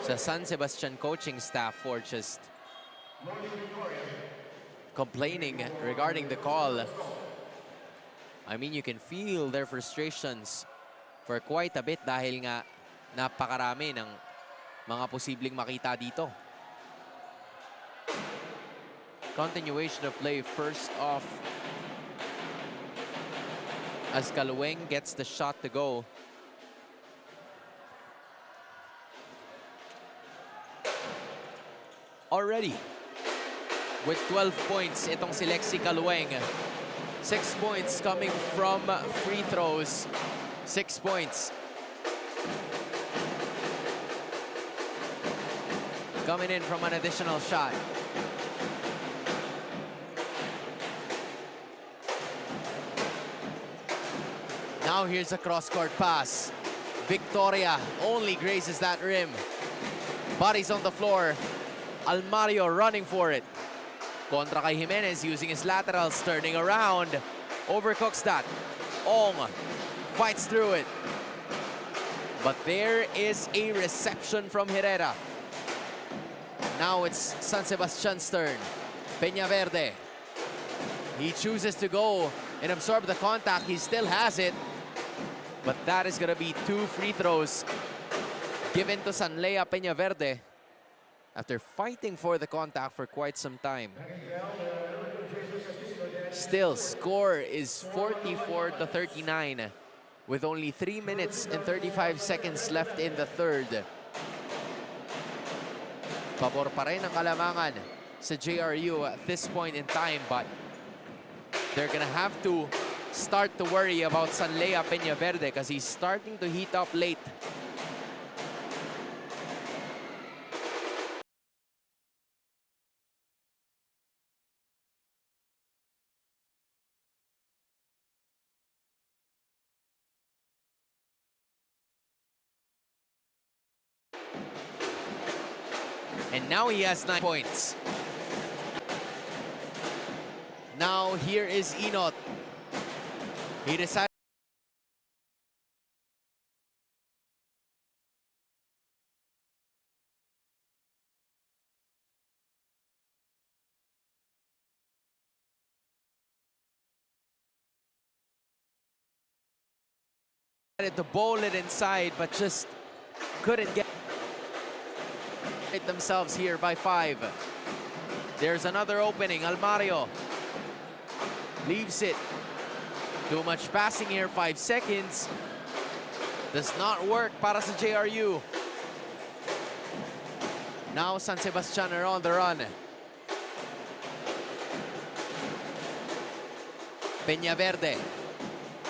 sa San Sebastian coaching staff for just complaining regarding the call. I mean, you can feel their frustrations for quite a bit dahil nga napakarami ng mga posibleng makita dito. Continuation of play first off as Calueng gets the shot to go. Already with 12 points itong si Lexi Calueng. 6 points coming from free throws. 6 points coming in from an additional shot. Now here's a cross-court pass. Victoria only grazes that rim. Bodies on the floor. Almario running for it. Contra kay Jimenez using his laterals, turning around. Overcooks that. Ong fights through it. But there is a reception from Herrera. Now it's San Sebastian's turn. Peñaverde. He chooses to go and absorb the contact. He still has it. But that is going to be 2 free throws given to Sanlea Peñaverde after fighting for the contact for quite some time. Still, score is 44-39 with only 3 minutes and 35 seconds left in the third. Pabor pa rin ang Kalamangan sa JRU at this point in time, but they're gonna have to start to worry about Sanlea Peñaverde because he's starting to heat up late. And now he has 9 points. Now here is Inot. He decided to bowl it inside, but just couldn't get themselves here by 5. There's another opening. Almario leaves it. Too much passing here, 5 seconds. Does not work para sa JRU. Now San Sebastian are on the run. Peñaverde.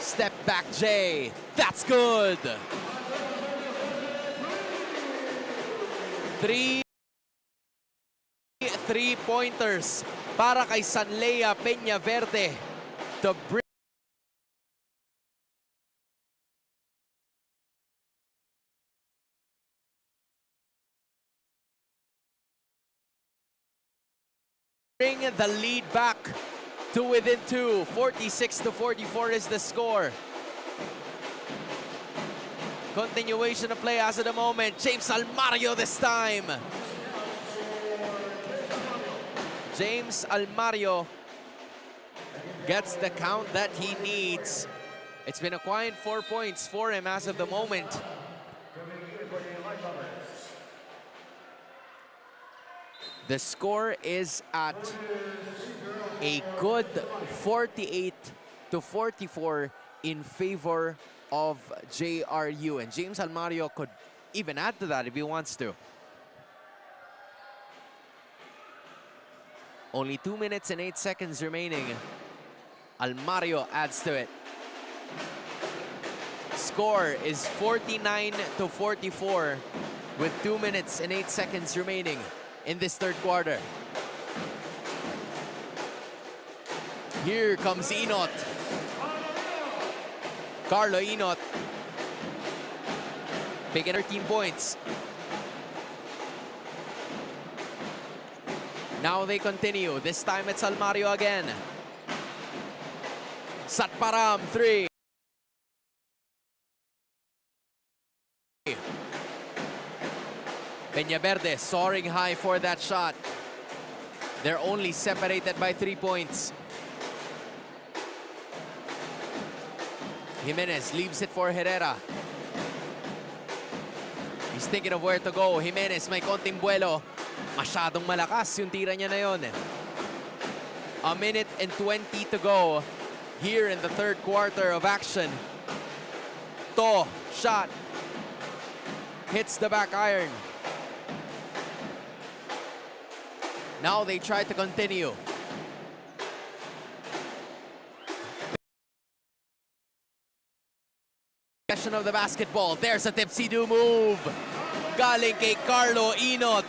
Step back J. That's good. 3 3-pointers para kay Sanlea Peñaverde to bring the lead back to within 2. 46-44 is the score. Continuation of play as of the moment. James Almario this time. James Almario gets the count that he needs. It's been a quiet 4 points for him as of the moment. The score is at a good 48-44 in favor of JRU. And James Almario could even add to that if he wants to. Only 2 minutes and 8 seconds remaining. Almario adds to it. Score is 49-44 with 2 minutes and 8 seconds remaining in this third quarter. Here comes Inot. Carlo Inot. Big 13 points. Now they continue. This time it's Almario again. Satparam, 3. Peñaverde soaring high for that shot. They're only separated by 3 points. Jimenez leaves it for Herrera. He's thinking of where to go. Jimenez may konting buwelo. Masyadong malakas yung tira niya na yun. A minute and 20 to go here in the third quarter of action. To, shot. Hits the back iron. Now they try to continue. Possession of the basketball. There's a tipsy-do move. Galing kay Carlo Inot.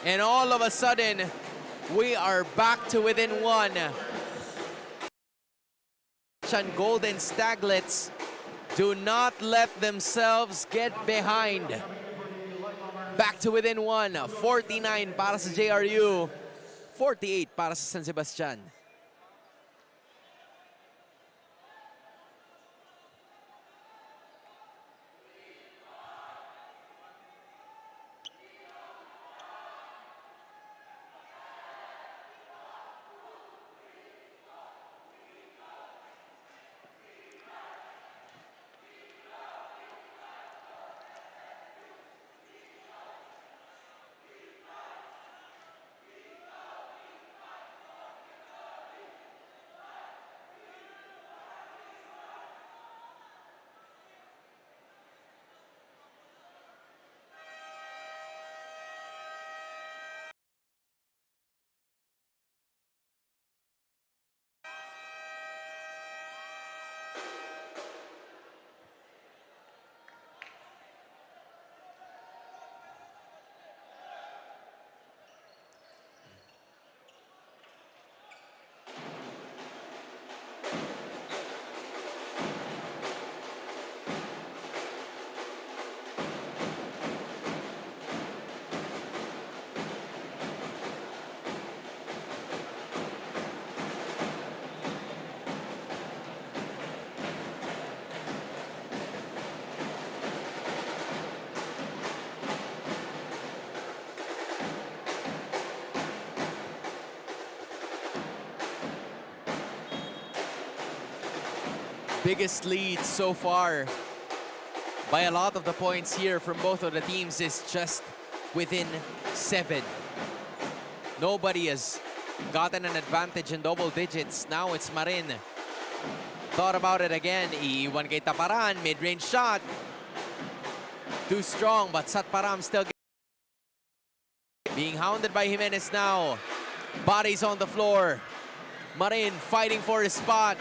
And all of a sudden, we are back to within 1. Golden Staglets do not let themselves get behind. Back to within 1. 49 para sa JRU. 48 para sa San Sebastian. Biggest lead so far by a lot of the points here from both of the teams is just within 7. Nobody has gotten an advantage in double digits. Now it's Marin. Thought about it again. Iiwan kay Taparan. Mid-range shot. Too strong, but Satparam still being hounded by Jimenez now. Bodies on the floor. Marin fighting for his spot.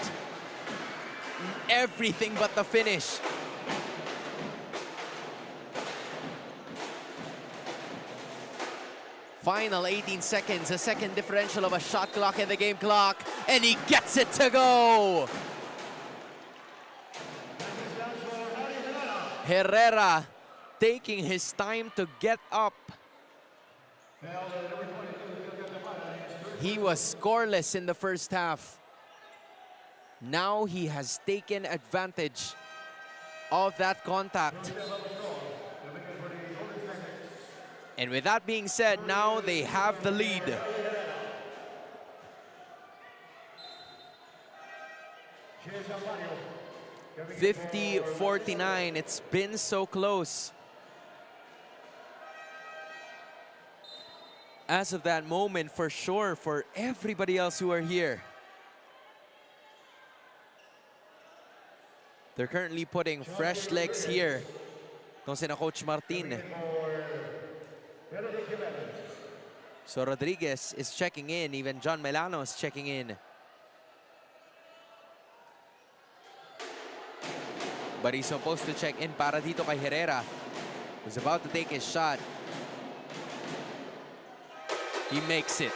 Everything but the finish. Final 18 seconds, a second differential of a shot clock in the game clock, and he gets it to go. Herrera taking his time to get up. He was scoreless in the first half. Now he has taken advantage of that contact. And with that being said, now they have the lead. (50-49). It's been so close. As of that moment, for sure, for everybody else who are here. They're currently putting fresh legs here. Itong sina Coach Martin. So Rodriguez is checking in. Even John Melano is checking in. But he's supposed to check in para dito kay Herrera, who's about to take his shot. He makes it.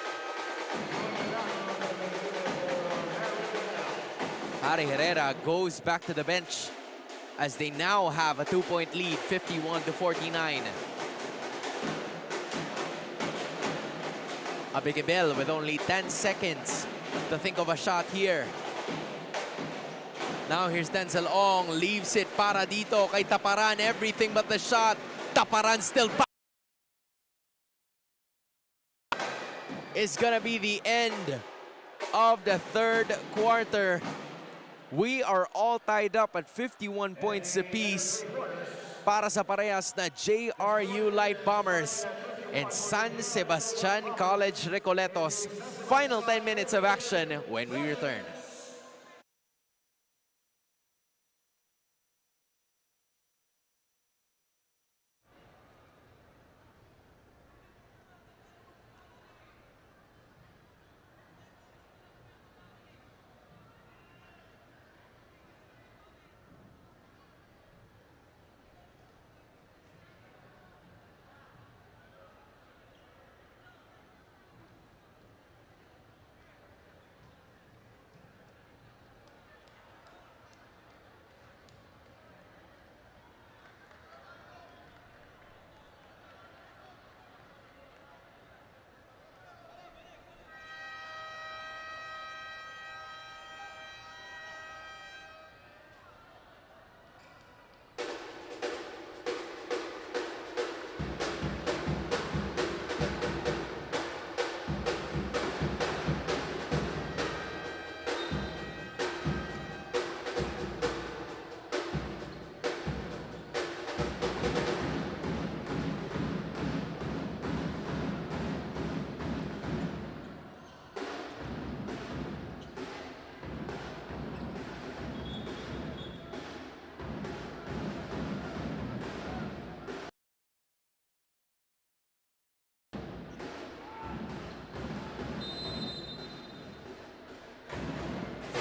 Harry Herrera goes back to the bench as they now have a 2-point lead, 51-49. Abigibel with only 10 seconds to think of a shot here. Now here's Denzel Ong, leaves it para dito kay Taparan, everything but the shot. Taparan still is gonna be the end of the third quarter. We are all tied up at 51 points apiece para sa parehas na JRU Light Bombers and San Sebastian College Recoletos. Final 10 minutes of action when we return.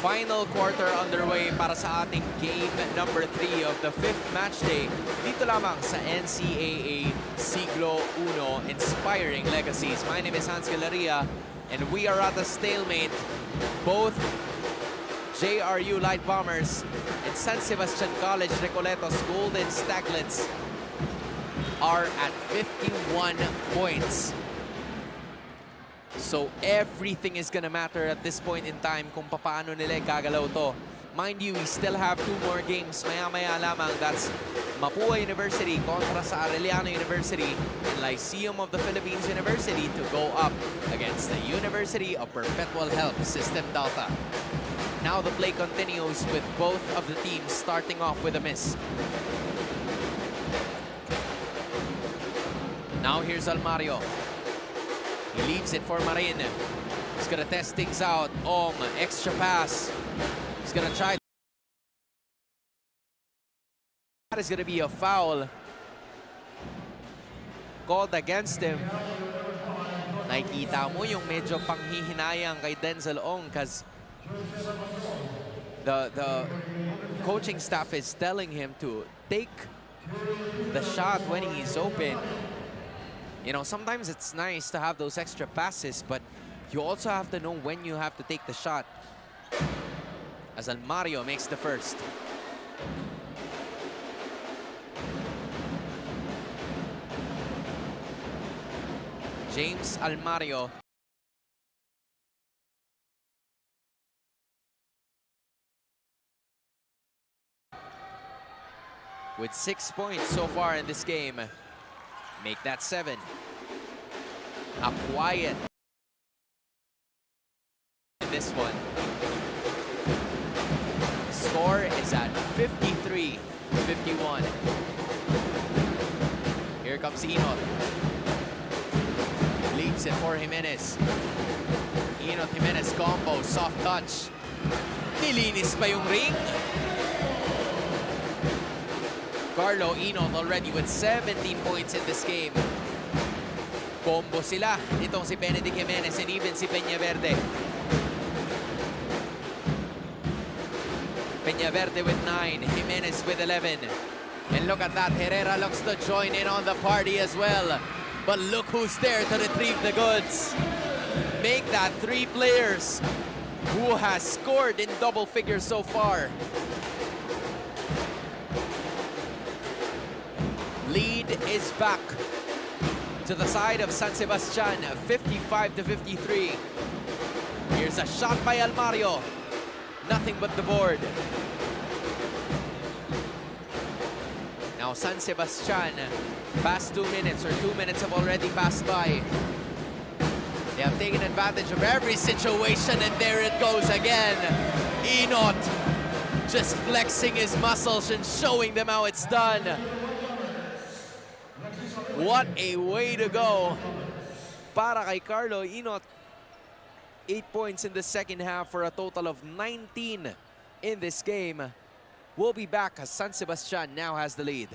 Final quarter underway para sa ating game number 3 of the 5th match day dito lamang sa NCAA Siglo Uno Inspiring Legacies. My name is Hans Galeria and we are at a stalemate. Both JRU Light Bombers and San Sebastian College Recoletos Golden Staglets are at 51 points. So everything is gonna matter at this point in time kung paano nila gagalaw to. Mind you, we still have 2 more games. Maya-maya lamang, that's Mapua University kontra sa Arellano University and Lyceum of the Philippines University to go up against the University of Perpetual Help System Delta. Now the play continues with both of the teams starting off with a miss. Now here's Almario. He leaves it for Marin. He's gonna test things out. Extra pass. He's gonna try. That is gonna be a foul called against him. Nakikita mo yung medyo panghihinayang kay Denzel Ong because the coaching staff is telling him to take the shot when he's open. You know, sometimes it's nice to have those extra passes, but you also have to know when you have to take the shot. As Almario makes the first. James Almario. With 6 points so far in this game. Make that 7. A quiet in this one. Score is at 53-51. Here comes Inot. Leaves it for Jimenez. Inot Jimenez combo, soft touch. Nilinis pa yung ring. Carlo Inot already with 17 points in this game. Combo sila. Itong si Benedict Jimenez and even si Peñaverde. Peñaverde with 9. Jimenez with 11. And look at that. Herrera looks to join in on the party as well. But look who's there to retrieve the goods. Make that 3 players who has scored in double figures so far. Lead is back to the side of San Sebastian, 55-53. Here's a shot by Almario. Nothing but the board. Now San Sebastian, past 2 minutes, or 2 minutes have already passed by. They have taken advantage of every situation, and there it goes again. Enot just flexing his muscles and showing them how it's done. What a way to go para kay Carlo Enot. 8 points in the second half for a total of 19 in this game. We'll be back as San Sebastian now has the lead.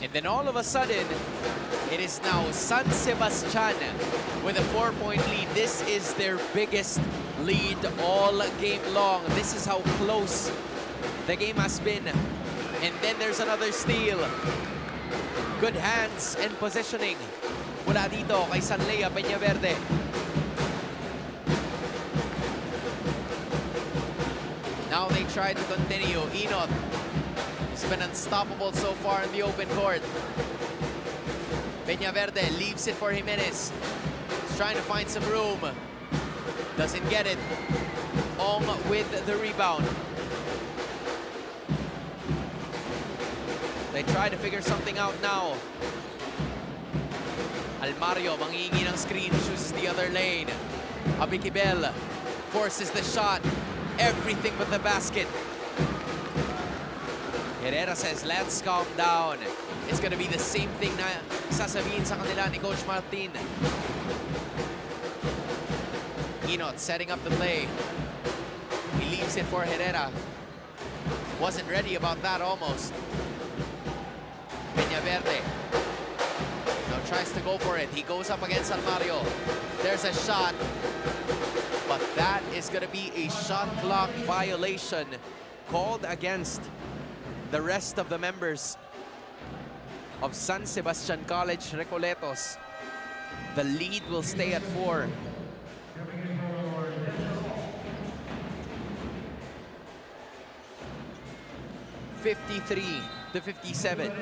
And then all of a sudden, it is now San Sebastian with a 4-point lead. This is their biggest lead all game long. This is how close the game has been. And then there's another steal. Good hands and positioning mula dito kay Sanlea Peñaverde. Now they try to continue. Enot has been unstoppable so far in the open court. Peñaverde leaves it for Jimenez. He's trying to find some room. Doesn't get it. Ong with the rebound. They try to figure something out now. Almario mangingi ng screen, chooses the other lane. Abikibel forces the shot. Everything but the basket. Herrera says, let's calm down. It's gonna be the same thing na sasabihin sa kanila ni Coach Martin. Enot setting up the play. He leaves it for Herrera. Wasn't ready about that almost. Peñaverde now tries to go for it. He goes up against Almario. There's a shot. But that is gonna be a shot clock violation called against the rest of the members of San Sebastian College Recoletos. The lead will stay at 4. (53-57).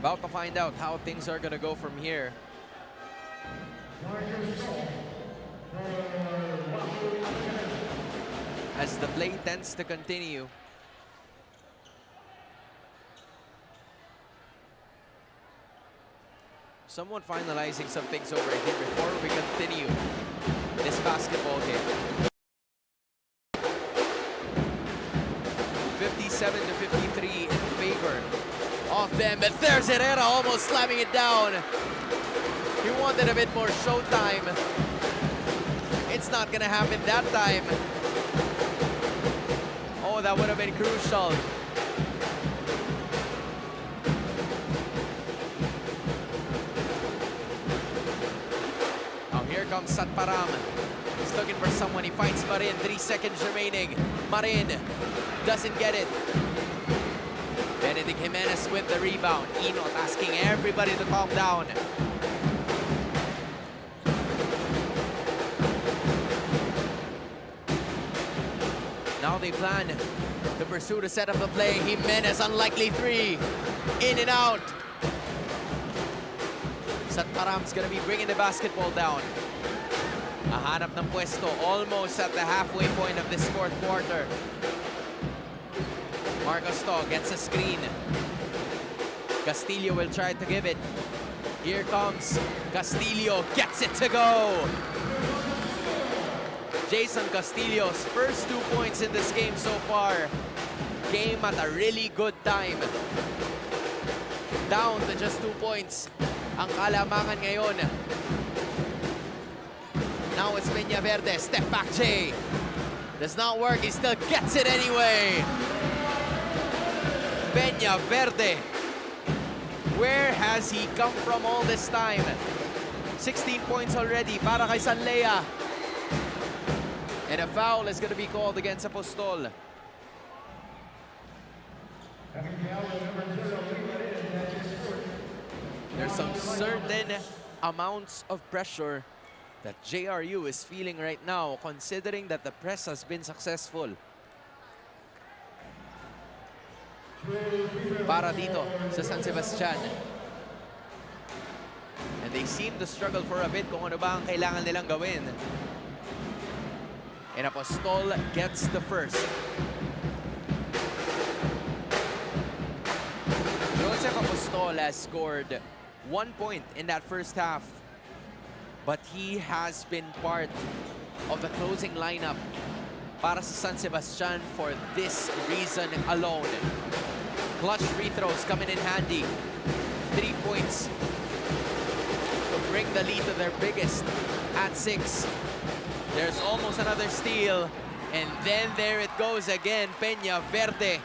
About to find out how things are gonna go from here. As the play tends to continue. Someone finalizing some things over here before we continue this basketball game. 57-53 in favor of them, but there's Herrera almost slamming it down. He wanted a bit more showtime. It's not gonna happen that time. Oh, that would have been crucial. Now here comes Satparam. He's looking for someone. He finds Marin. 3 seconds remaining. Marin doesn't get it. Benedict Jimenez with the rebound. Enot asking everybody to calm down. Now they plan to pursue the set of the play. Jimenez, unlikely 3. In and out. Satparam's gonna be bringing the basketball down. Nahanap ng pwesto almost at the halfway point of this 4th quarter. Marcos To gets a screen. Castillo will try to give it. Here comes Castillo, gets it to go. Jason Castillo's first 2 points in this game so far came at a really good time. Down to just 2 points ang kalamangan ngayon. Now it's Peñaverde, step back J. Does not work, he still gets it anyway. Peñaverde, where has he come from all this time? 16 points already para kay Sanlea. And a foul is going to be called against Apostol. There's some certain amounts of pressure that JRU is feeling right now, considering that the press has been successful. Para dito sa San Sebastian. And they seem to struggle for a bit kung ano ba ang kailangan nilang gawin. And Apostol gets the first. Joseph Apostol has scored 1 point in that first half, but he has been part of the closing lineup para sa San Sebastian for this reason alone. Clutch free throws coming in handy. 3 points to bring the lead to their biggest at 6. There's almost another steal, and then there it goes again. Peñaverde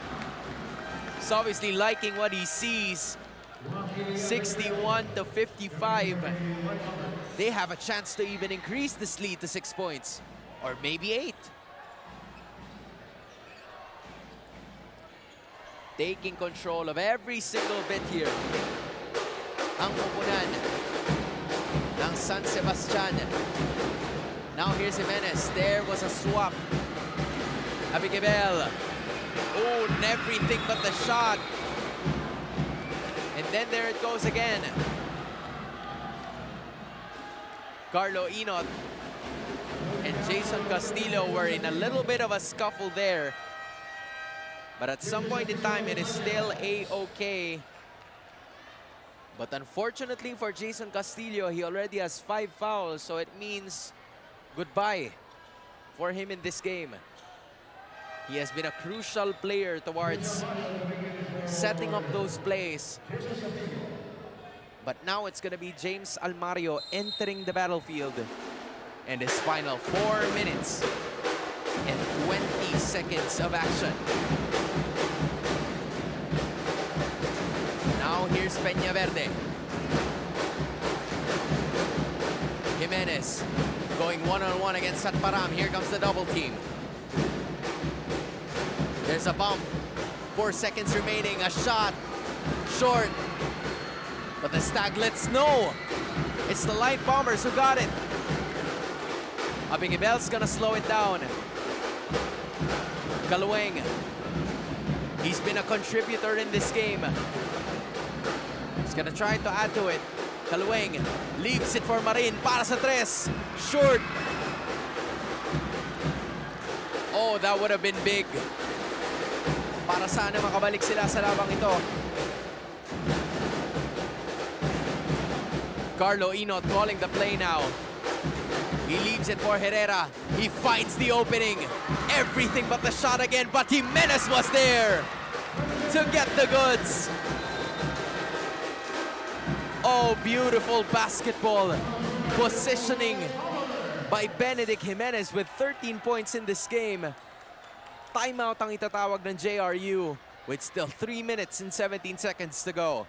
is obviously liking what he sees. 61 to 55. They have a chance to even increase this lead to 6 points, or maybe 8. Taking control of every single bit here. Ang pupunan ng San Sebastian. Now here's Jimenez. There was a swap. Abigibel. Oh, everything but the shot. And then there it goes again. Carlo Inot and Jason Castillo were in a little bit of a scuffle there. But at some point in time, it is still a-okay. But unfortunately for Jason Castillo, he already has 5 fouls, so it means goodbye for him in this game. He has been a crucial player towards setting up those plays. But now it's going to be James Almario entering the battlefield. And his final 4 minutes and 20 seconds of action. Now here's Peñaverde. Jimenez going one-on-one against Satparam. Here comes the double team. There's a bump. 4 seconds remaining. A shot. Short. But the Staglets know. It's the Light Bombers who got it. Abigibel's gonna slow it down. Kalueng. He's been a contributor in this game. He's gonna try to add to it. Kalueng leaves it for Marin. Para sa 3. Short. Oh, that would have been big. Para sana makabalik sila sa labang ito. Carlo Inot calling the play now. He leaves it for Herrera. He finds the opening. Everything but the shot again, but Jimenez was there to get the goods. Oh, beautiful basketball positioning by Benedict Jimenez with 13 points in this game. Timeout ang itatawag ng JRU with still 3 minutes and 17 seconds to go.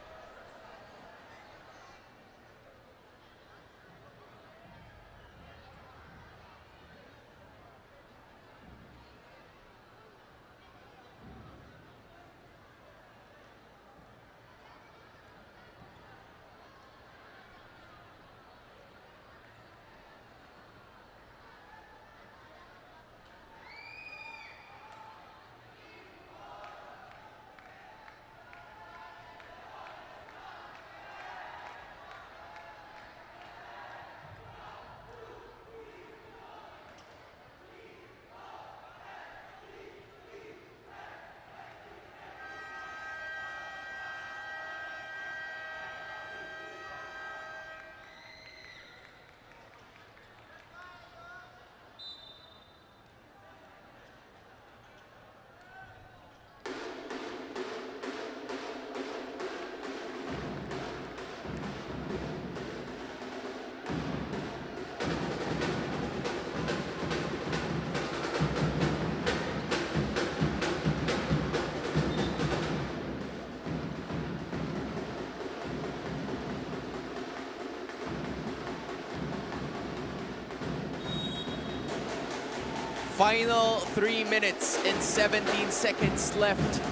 Final 3 minutes and 17 seconds left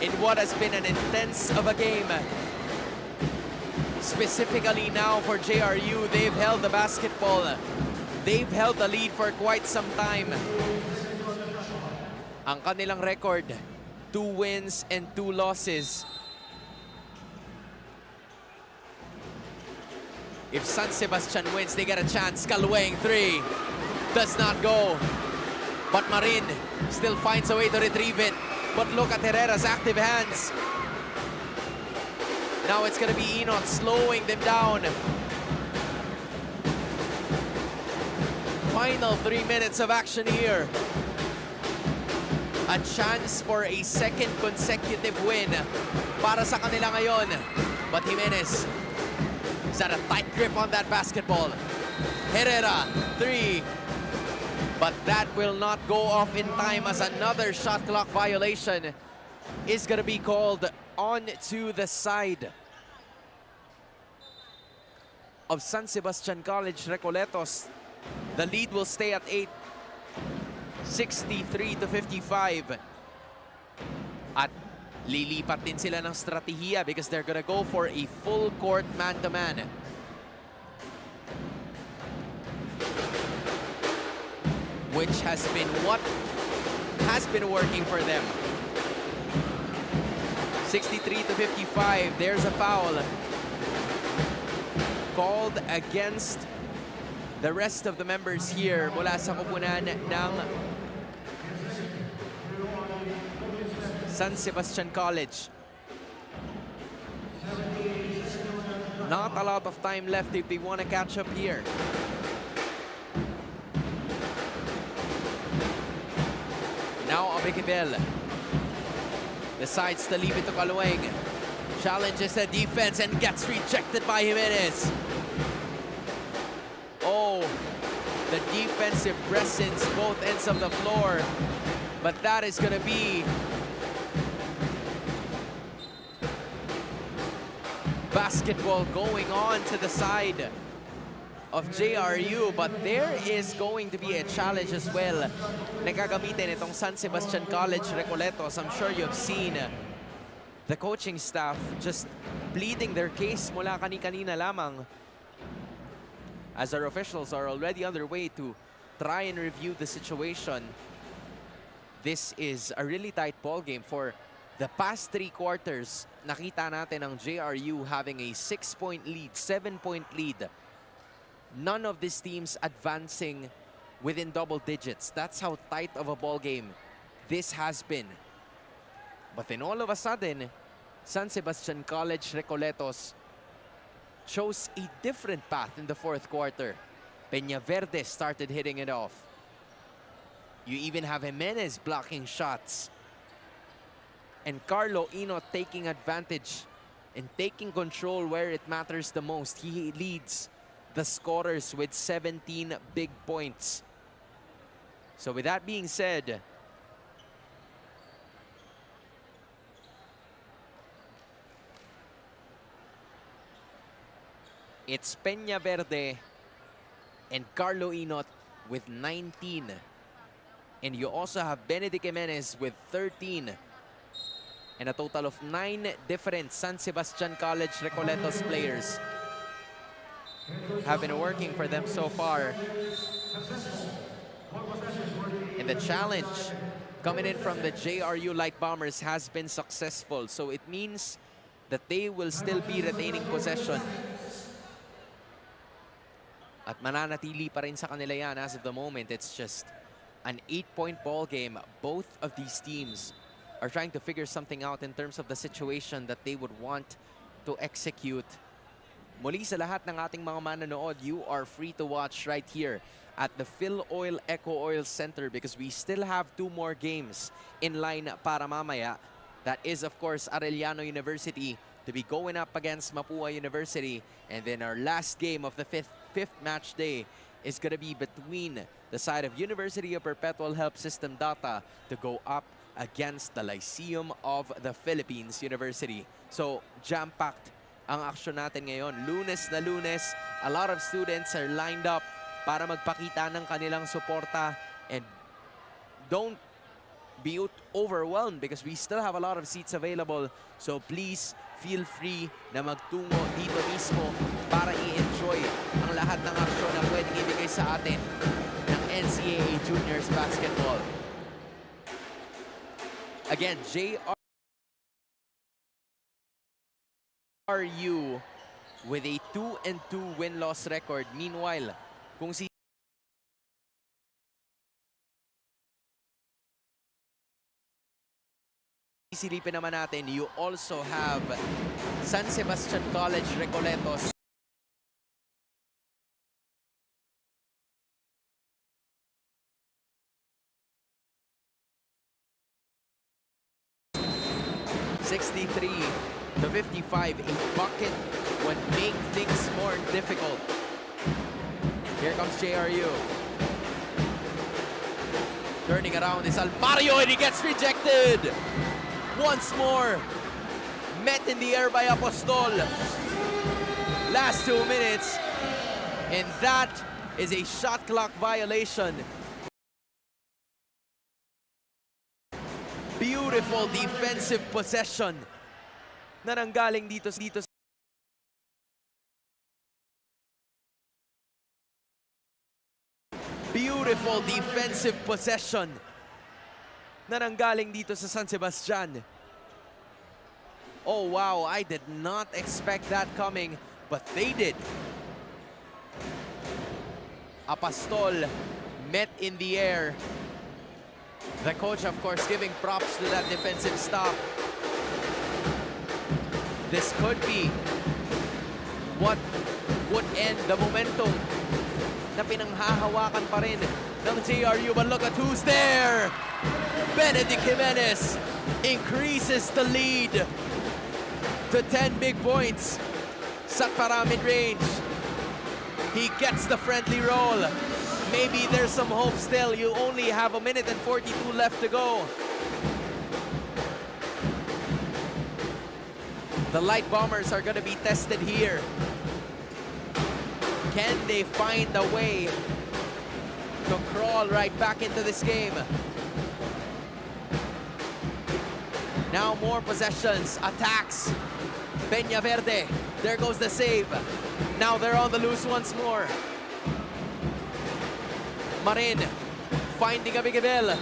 in what has been an intense of a game. Specifically now for JRU, they've held the basketball. They've held the lead for quite some time. Ang kanilang record, 2 wins and 2 losses. If San Sebastian wins, they get a chance. Kalweng 3 does not go. But Marin still finds a way to retrieve it. But look at Herrera's active hands. Now it's going to be Enot slowing them down. Final 3 minutes of action here. A chance for a second consecutive win para sa kanila ngayon. But Jimenez has had a tight grip on that basketball. Herrera, 3. But that will not go off in time as another shot clock violation is going to be called on to the side of San Sebastian College Recoletos. The lead will stay at 8, 63-55. At lilipat din sila ng strategiya because they're gonna go for a full court man-to-man. Which has been what has been working for them. 63-55, there's a foul called against the rest of the members here mula sa kupunan ng San Sebastian College. Not a lot of time left if they want to catch up here. Now Abekibel decides to leave it to Kalweng. Challenges the defense and gets rejected by Jimenez. Oh, the defensive presence both ends of the floor. But that is going to be basketball going on to the side of JRU, but there is going to be a challenge as well na gagamitin itong San Sebastian College Recoletos. I'm sure you've seen the coaching staff just pleading their case mula kani-kanina lamang as our officials are already underway to try and review the situation. This is a really tight ball game. For the past 3 quarters, nakita natin ang JRU having a 6-point lead, 7-point lead. None of these teams advancing within double digits. That's how tight of a ball game this has been. But then all of a sudden, San Sebastian College Recoletos chose a different path in the 4th quarter. Peñaverde started hitting it off. You even have Jimenez blocking shots. And Carlo Enot taking advantage and taking control where it matters the most. He leads the scorers with 17 big points. So with that being said, it's Peñaverde and Carlo Enot with 19. And you also have Benedict Jimenez with 13. And a total of 9 different San Sebastian College Recoletos players have been working for them so far. And the challenge coming in from the JRU Light Bombers has been successful. So it means that they will still be retaining possession. At mananatili pa rin sa kanila yan as of the moment. It's just an 8-point ball game. Both of these teams are trying to figure something out in terms of the situation that they would want to execute. Muli sa lahat ng ating mga manonood, you are free to watch right here at the Phil Oil Eco Oil Center because we still have 2 more games in line para mamaya. That is, of course, Arellano University to be going up against Mapua University. And then our last game of the fifth match day is going to be between the side of University of Perpetual Help System Data to go up against the Lyceum of the Philippines University. So, jam-packed ang aksyon natin ngayon. Lunes na Lunes, a lot of students are lined up para magpakita ng kanilang suporta. And don't be overwhelmed because we still have a lot of seats available. So please feel free na magtungo dito mismo para i-enjoy ang lahat ng aksyon na pwedeng ibigay sa atin ng NCAA Juniors Basketball. Again, JRU with a 2-2 win-loss record. Meanwhile, kung silipin naman natin, you also have San Sebastian College Recoletos. to 55, a bucket would make things more difficult. Here comes JRU. Turning around is Almario and he gets rejected. Once more, met in the air by Apostol. Last 2 minutes, and that is a shot clock violation. Beautiful defensive possession na nanggaling dito. Beautiful defensive possession na nanggaling dito sa San Sebastian. Oh wow, I did not expect that coming, but they did. Apostol met in the air. The coach, of course, giving props to that defensive stop. This could be what would end the momentum na pinanghahawakan pa rin ng JRU. But look at who's there! Benedict Jimenez increases the lead to 10 big points. Sakpara mid-range. He gets the friendly roll. Maybe there's some hope still. You only have 1 minute and 42 left to go. The Light Bombers are going to be tested here. Can they find a way to crawl right back into this game? Now more possessions, attacks. Peñaverde, there goes the save. Now they're on the loose once more. Marin finding Abigabel,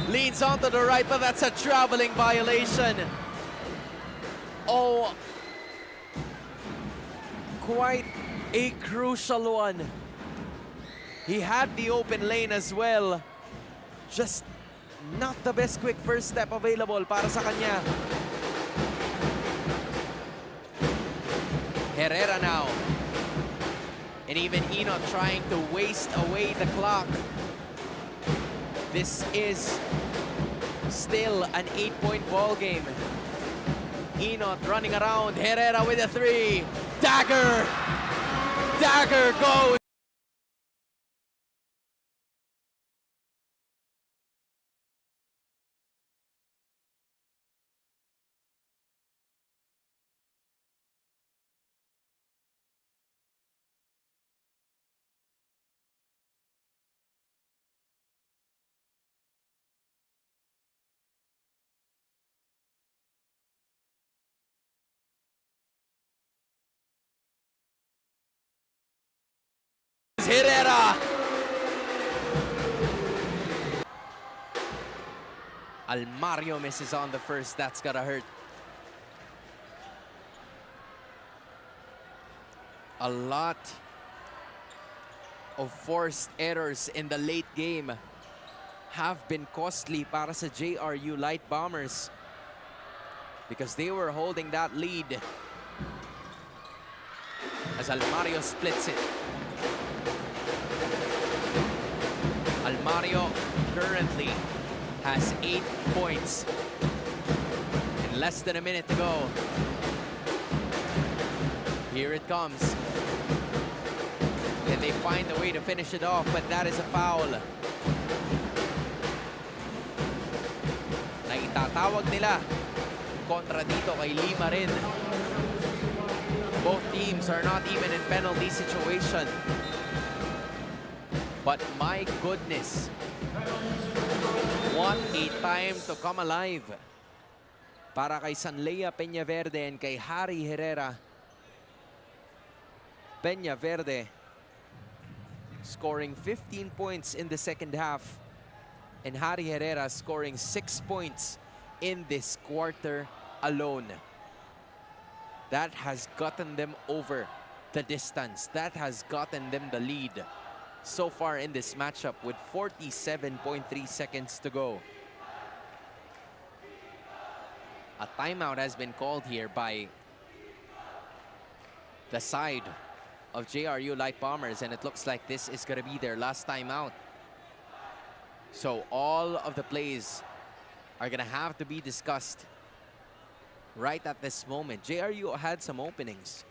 leans onto the right, but that's a traveling violation. Oh, quite a crucial one. He had the open lane as well. Just not the best quick first step available para sa kanya. Herrera now. And even Enoch trying to waste away the clock. This is still an 8-point ball game. Enoch running around. Herrera with a 3. Dagger! Dagger goes! Herrera. Almario misses on the first. That's gotta hurt. A lot of forced errors in the late game have been costly para sa JRU Light Bombers because they were holding that lead as Almario splits it. Almario currently has 8 points in less than a minute to go. Here it comes. Can they find a way to finish it off? But that is a foul. Na itatawag nila kontra dito kay Lima rin. Both teams are not even in penalty situation. But my goodness, What a time to come alive para kay Sanleia Peñaverde and kay Harry Herrera. Peñaverde scoring 15 points in the second half, and Harry Herrera scoring 6 points in this quarter alone. That has gotten them over the distance. That has gotten them the lead so far in this matchup with 47.3 seconds to go. A timeout has been called here by the side of JRU Light Bombers, and it looks like this is going to be their last timeout. So all of the plays are going to have to be discussed right at this moment. JRU had some openings.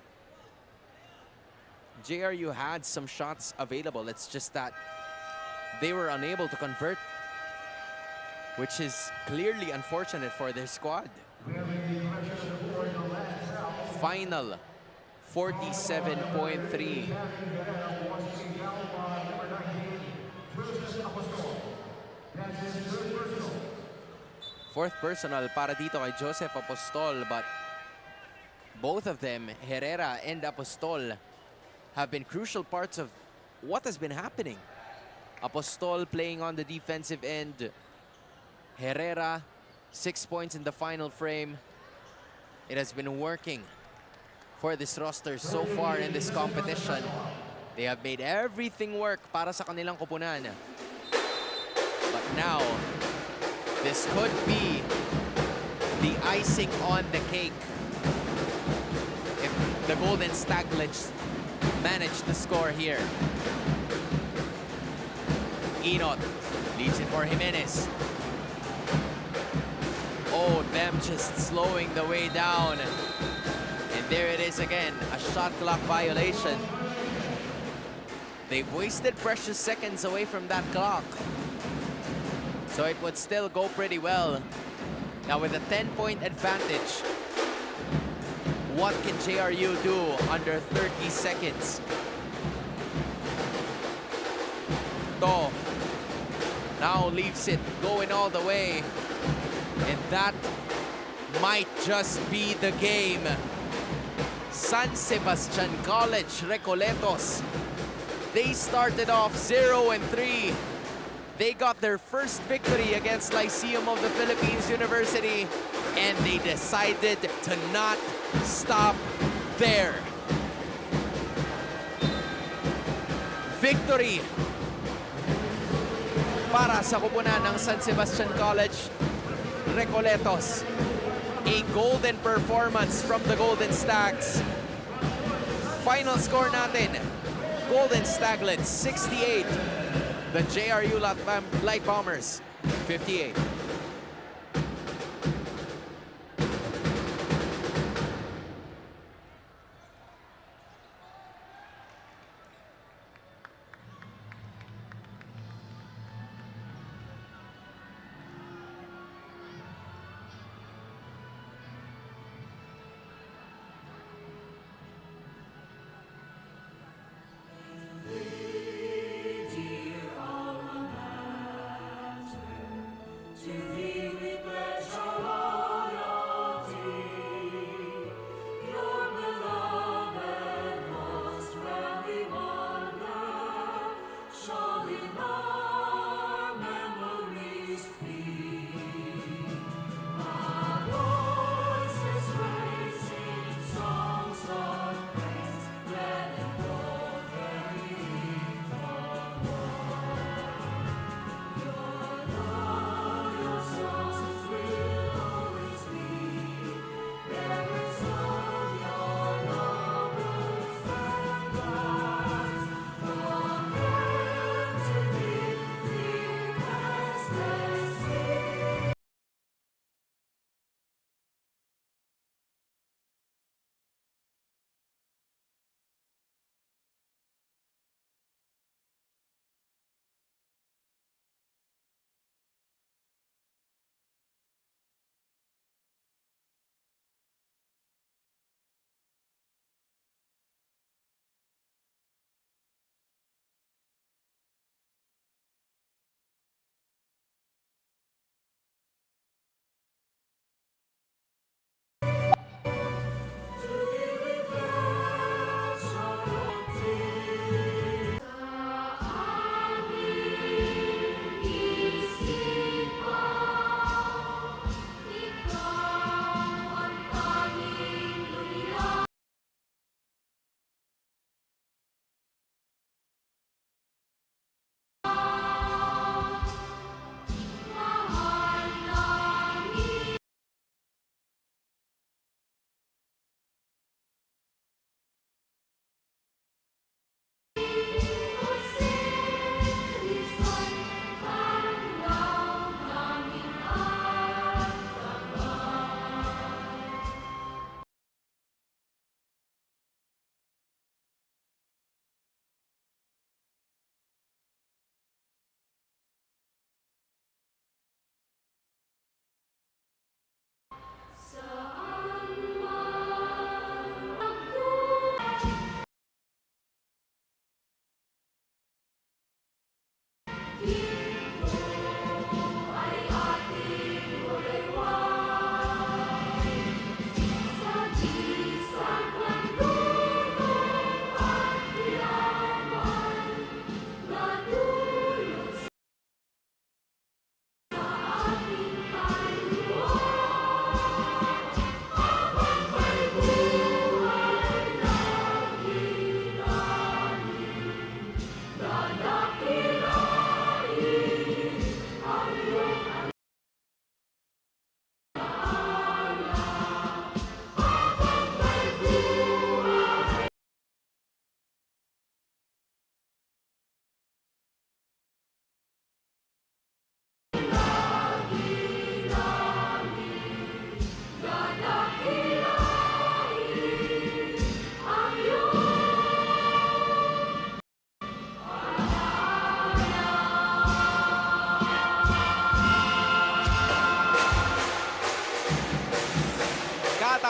JRU had some shots available. It's just that they were unable to convert, which is clearly unfortunate for their squad. Final 47.3. Fourth personal para dito kay Joseph Apostol, but both of them, Herrera and Apostol, have been crucial parts of what has been happening. Apostol playing on the defensive end. Herrera, 6 points in the final frame. It has been working for this roster so far in this competition. They have made everything work para sa kanilang koponan. But now, this could be the icing on the cake if the Golden Staglets manage to score here. Enot leaves it for Jimenez. Oh, them just slowing the way down. And there it is again, a shot clock violation. They've wasted precious seconds away from that clock. So it would still go pretty well. Now with a 10-point advantage, what can JRU do under 30 seconds? To now leaves it going all the way. And that might just be the game. San Sebastian College Recoletos. They started off 0-3. They got their first victory against Lyceum of the Philippines University, and they decided to not stop there. Victory para sa koponan ng San Sebastian College Recoletos. A golden performance from the Golden Stags. Final score natin, Golden Staglets 68. The JRU Light Bombers 58.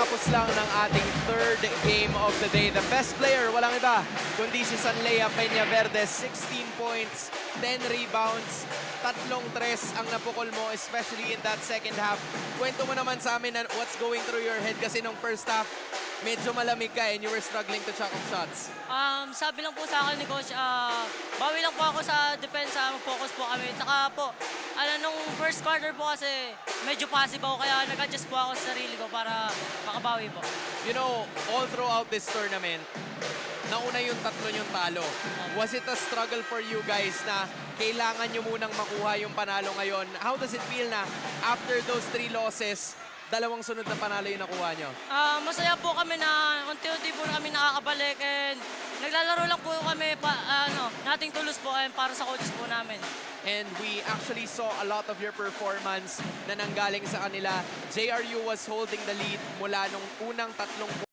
Kakatapos lang ng ating third game of the day. The best player, walang iba, kundi si Sanlea Peñaverde. 16 points, 10 rebounds, 3 ang napukol mo, especially in that second half. Kwento mo naman sa amin what's going through your head kasi nung first half, medyo malamig ka and you were struggling to chuck up shots. Sabi lang po sa akin ni Coach, bawi lang po ako sa depensa, mag-focus po kami. Tsaka po, nung first quarter po kasi medyo passive ako kaya nag-adjust po ako sa sarili ko para makabawi po. You know, all throughout this tournament, nauna yung 3 yung talo. Was it a struggle for you guys na kailangan nyo munang makuha yung panalo ngayon? How does it feel na after those 3 losses, 2 sunod na panalo yung nakuha nyo? Masaya po kami na unti-unti po kami nakakabalik and naglalaro lang po kami nating tulos po para sa coaches po namin. And we actually saw a lot of your performance na nanggaling sa kanila. JRU was holding the lead mula nung unang 3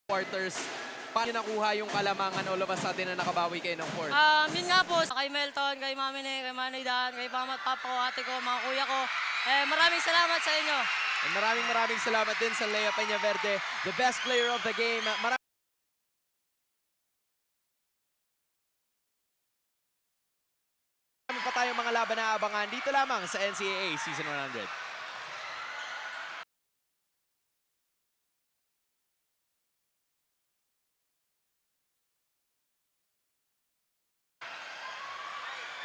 quarters. Paano nakuha yung kalamangan all of a sudden na nakabawi kayo ng fourth? Yun nga po, kay Melton, kay Mamine, kay Manay Dan, kay Papa ko, ate ko, mga kuya ko. Maraming salamat sa inyo. And maraming salamat din sa Sanlea Peñaverde, the best player of the game. Marami pa tayong mga laban na abangan dito lamang sa NCAA Season 100.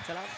Salamat.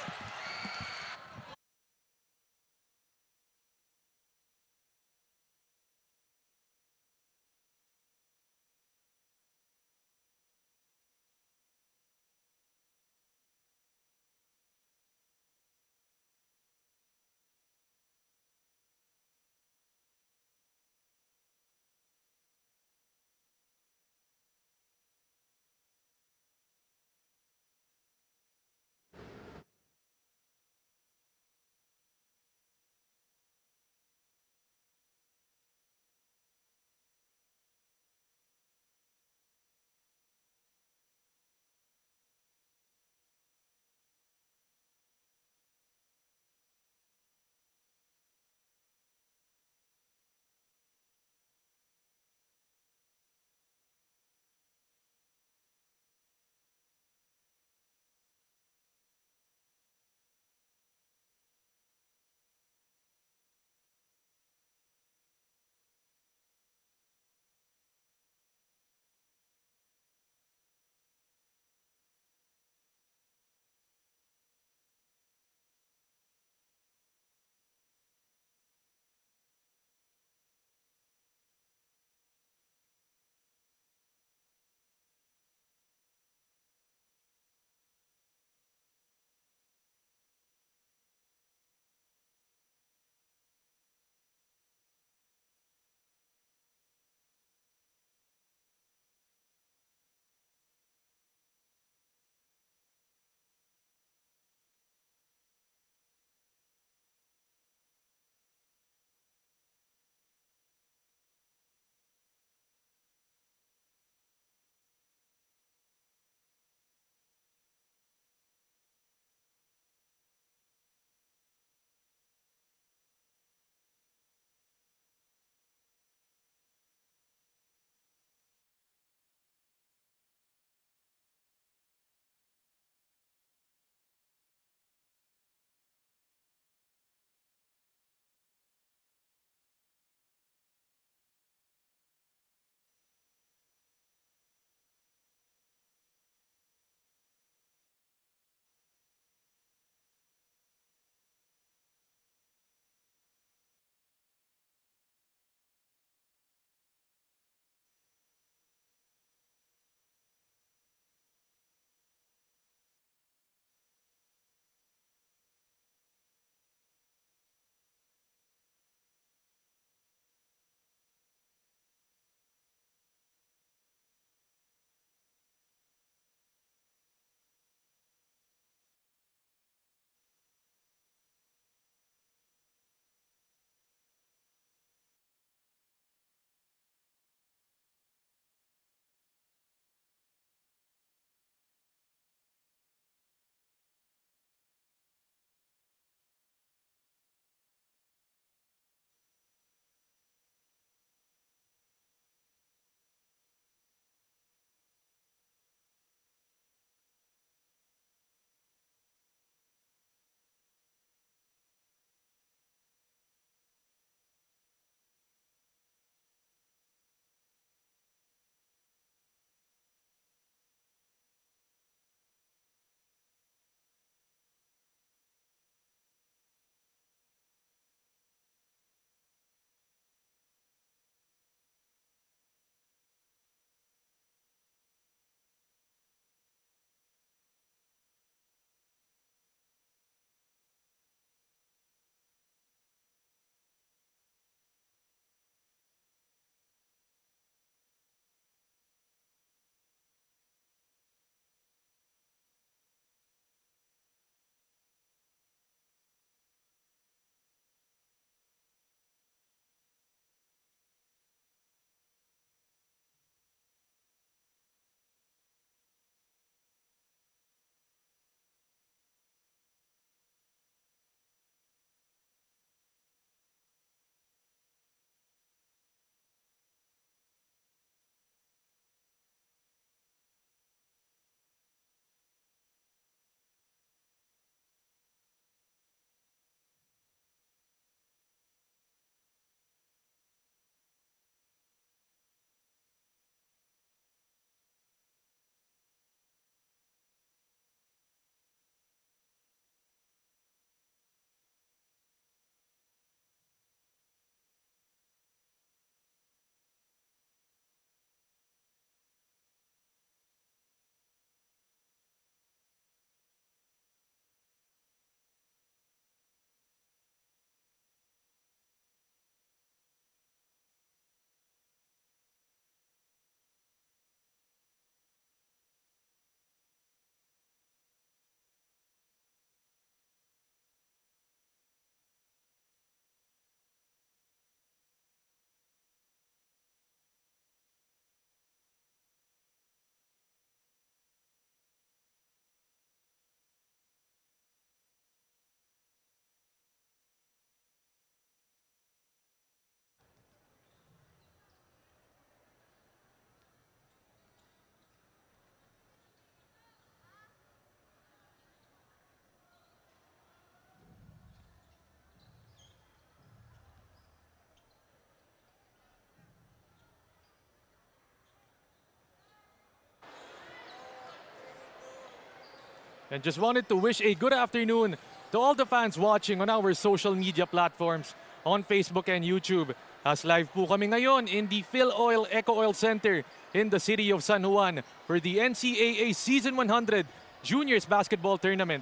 And just wanted to wish a good afternoon to all the fans watching on our social media platforms on Facebook and YouTube. As live po kami ngayon in the Phil Oil Eco Oil Center in the city of San Juan for the NCAA Season 100 Juniors Basketball Tournament.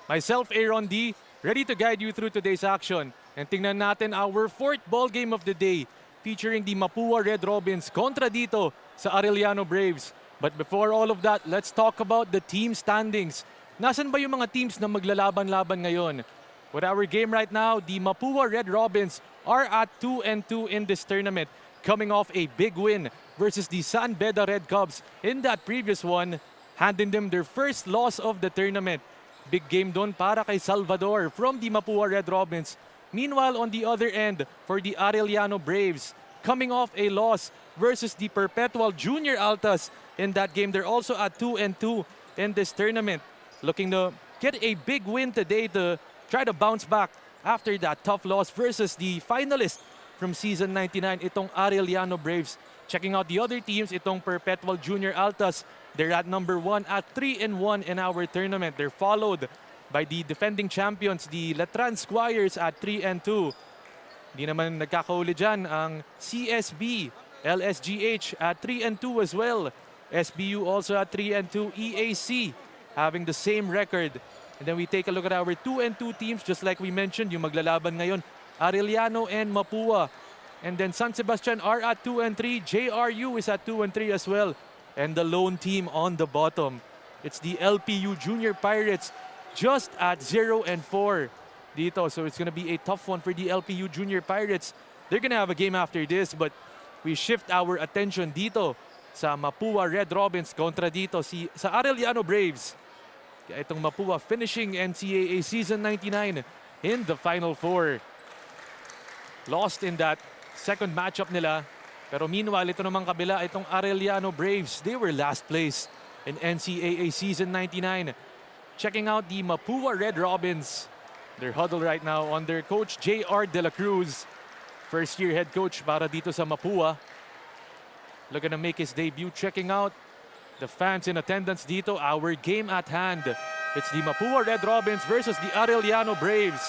Myself, Aaron D, ready to guide you through today's action. And tingnan natin our fourth ball game of the day featuring the Mapua Red Robins kontra dito sa Arellano Braves. But before all of that, let's talk about the team standings. Nasaan ba yung mga teams na maglalaban-laban ngayon? With our game right now, the Mapua Red Robins are at 2-2 in this tournament, coming off a big win versus the San Beda Red Cubs in that previous one, handing them their first loss of the tournament. Big game doon para kay Salvador from the Mapua Red Robins. Meanwhile, on the other end, for the Arellano Braves, coming off a loss versus the Perpetual Junior Altas in that game. They're also at 2-2 in this tournament. Looking to get a big win today to try to bounce back after that tough loss versus the finalist from Season 99, itong Arellano Braves. Checking out the other teams, itong Perpetual Junior Altas, they're at number 1 at 3-1 in our tournament. They're followed by the defending champions, the Letran Squires at 3-2. Hindi naman nagkakauli dyan ang CSB, LSGH at 3-2 as well. SBU also at 3-2, EAC having the same record. And then we take a look at our 2-2 teams, just like we mentioned, yung maglalaban ngayon, Arellano and Mapua. And then San Sebastian are at 2-3, JRU is at 2-3 as well. And the lone team on the bottom, it's the LPU Junior Pirates, just at 0-4 dito. So it's gonna be a tough one for the LPU Junior Pirates. They're gonna have a game after this, but we shift our attention dito sa Mapua Red Robins kontra dito sa Arellano Braves. Kaya itong Mapua finishing NCAA Season 99 in the Final Four. Lost in that second matchup nila. Pero meanwhile, ito naman kabila, itong Arellano Braves, they were last place in NCAA Season 99. Checking out the Mapua Red Robins. They're huddled right now under Coach J.R. De La Cruz. First-year head coach para dito sa Mapua. Looking to make his debut. Checking out the fans in attendance dito, our game at hand. It's the Mapua Red Robins versus the Arellano Braves.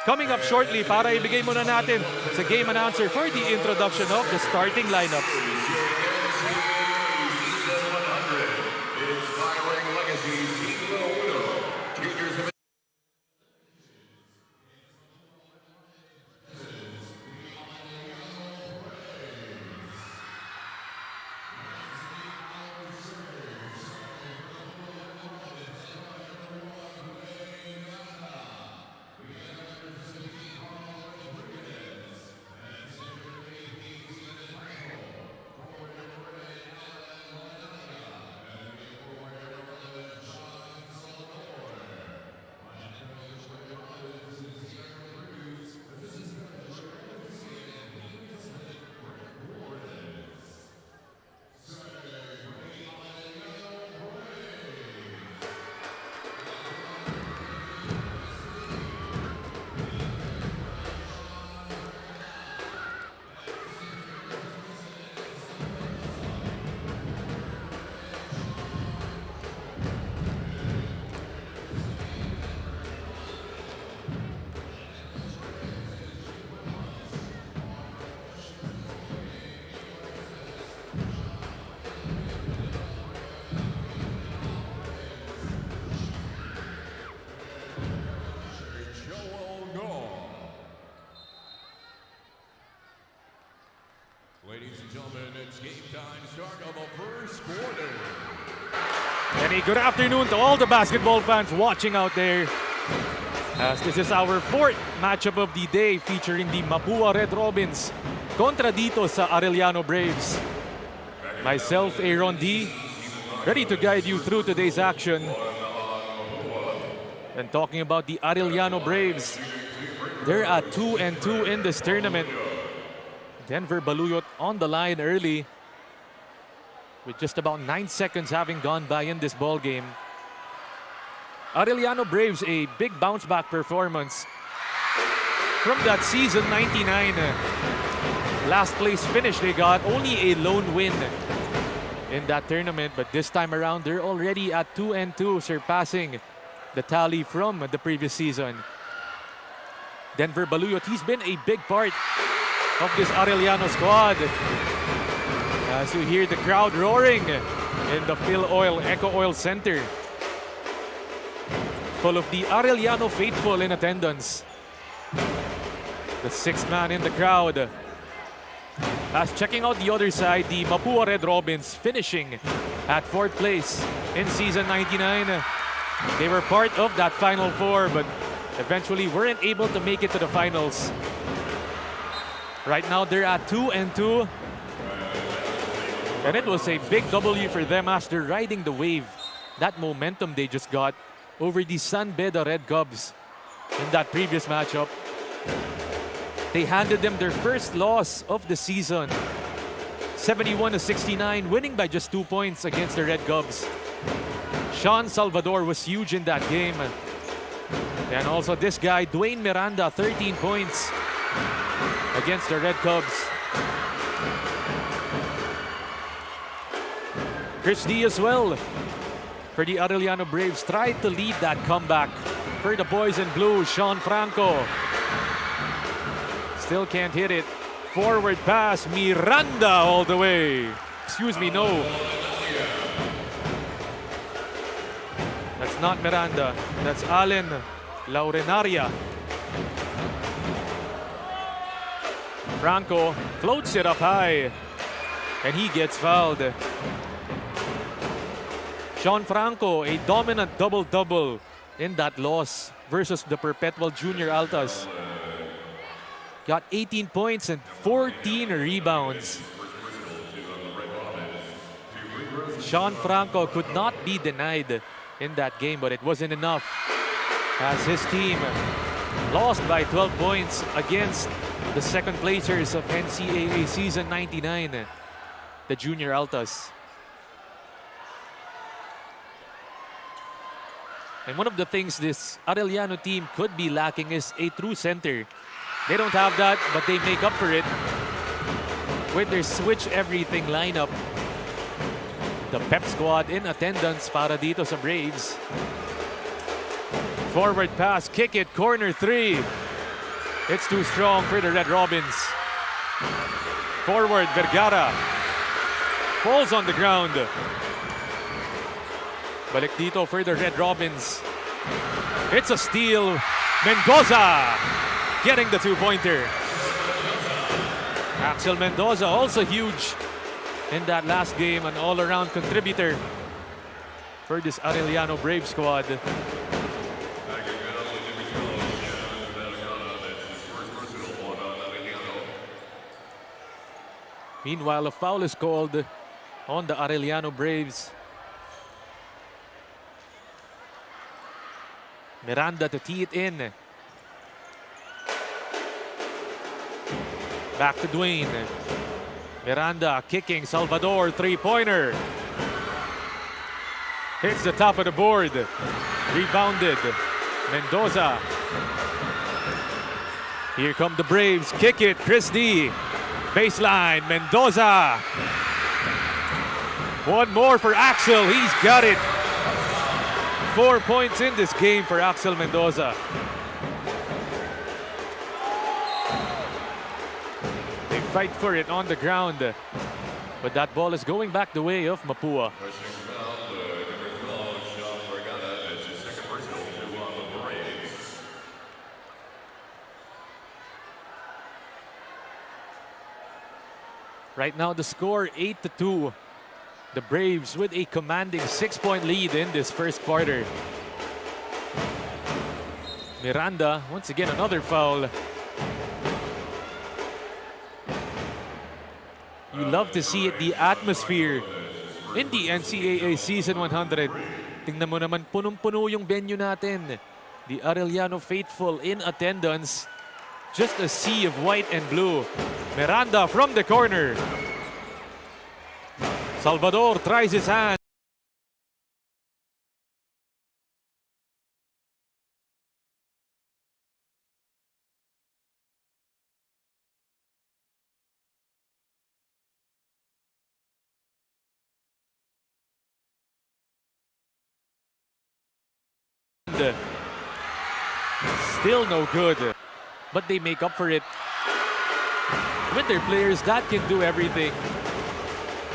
Coming up shortly para ibigay muna natin sa game announcer for the introduction of the starting lineup. Ladies and gentlemen, it's game time, start of the first quarter. And a good afternoon to all the basketball fans watching out there. As this is our fourth matchup of the day featuring the Mapua Red Robins kontra dito sa Arellano Braves. Myself, Aaron D, ready to guide you through today's action. And talking about the Arellano Braves, they're at 2-2 in this tournament. Denver Baluyot on the line early with just about 9 seconds having gone by in this ball game. Arellano Braves, a big bounce back performance from that season 99 last place finish. They got only a lone win in that tournament, but this time around they're already at 2-2, surpassing the tally from the previous season. Denver Baluyot, he's been a big part of this Arellano squad. As you hear the crowd roaring in the Phil Oil Eco Oil Center, full of the Arellano faithful in attendance. The sixth man in the crowd. As checking out the other side, the Mapua Red Robins finishing at 4th place in season 99. They were part of that Final Four, but eventually weren't able to make it to the finals. Right now they're at 2-2. And it was a big W for them after riding the wave. That momentum they just got over the San Beda Red Cubs in that previous matchup. They handed them their first loss of the season. 71-69, winning by just 2 points against the Red Cubs. Sean Salvador was huge in that game. And also this guy, Dwayne Miranda, 13 points against the Red Cubs. Chris D as well for the Arellano Braves tried to lead that comeback for the boys in blue. Sean Franco still can't hit it. Forward pass, Miranda all the way. Excuse me, no. That's not Miranda. That's Allen Laurenaria. Franco floats it up high and he gets fouled. Sean Franco, a dominant double-double in that loss versus the Perpetual Junior Altas. Got 18 points and 14 rebounds. Sean Franco could not be denied in that game, but it wasn't enough as his team lost by 12 points against the second placers of NCAA season 99, the Junior Altas. And one of the things this Arellano team could be lacking is a true center. They don't have that, but they make up for it with their switch everything lineup. The pep squad in attendance para dito sa Braves. Forward pass, kick it, corner three. It's too strong for the Red Robins. Forward, Vergara. Falls on the ground. Balik dito for the Red Robins. It's a steal. Mendoza getting the two-pointer. Axel Mendoza also huge in that last game, an all-around contributor for this Arellano Brave squad. Meanwhile, a foul is called on the Arellano Braves. Miranda to tee it in. Back to Dwayne. Miranda kicking, Salvador, three-pointer. Hits the top of the board. Rebounded. Mendoza. Here come the Braves. Kick it, Chris D. Baseline, Mendoza. One more for Axel. He's got it. 4 points in this game for Axel Mendoza. They fight for it on the ground, but that ball is going back the way of Mapua. Right now the score 8-2. The Braves with a commanding 6-point lead in this first quarter. Miranda, once again another foul. You love to see it, the atmosphere in the NCAA Season 100. Tingnan mo naman, punong-puno yung venue natin. The Arellano faithful in attendance. Just a sea of white and blue. Miranda from the corner. Salvador tries his hand. Still no good. But they make up for it with their players that can do everything.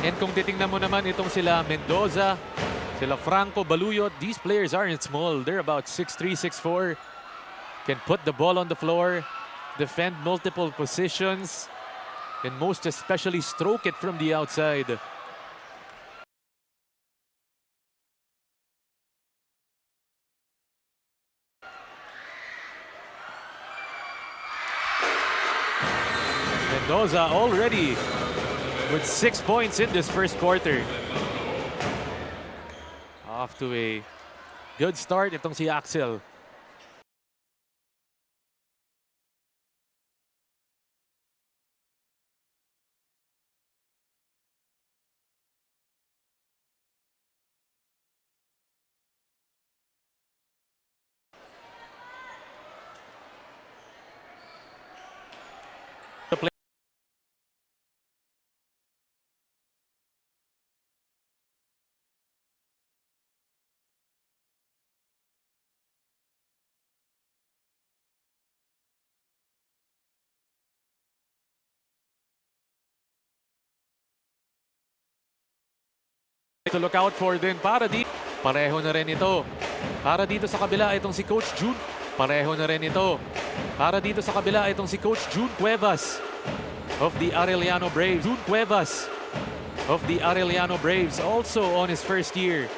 And kung titingnan mo naman itong sila Mendoza, sila Franco, Baluyot, these players aren't small. They're about 6'3", 6'4". Can put the ball on the floor, defend multiple positions, and most especially stroke it from the outside. Mendoza already with 6 points in this first quarter. Off to a good start itong si Axel. To look out for din para dito. Pareho na rin ito. Para dito sa kabila itong si Coach June. Pareho na rin ito. Para dito sa kabila itong si Coach June Cuevas of the Arellano Braves. June Cuevas of the Arellano Braves, also on his first year.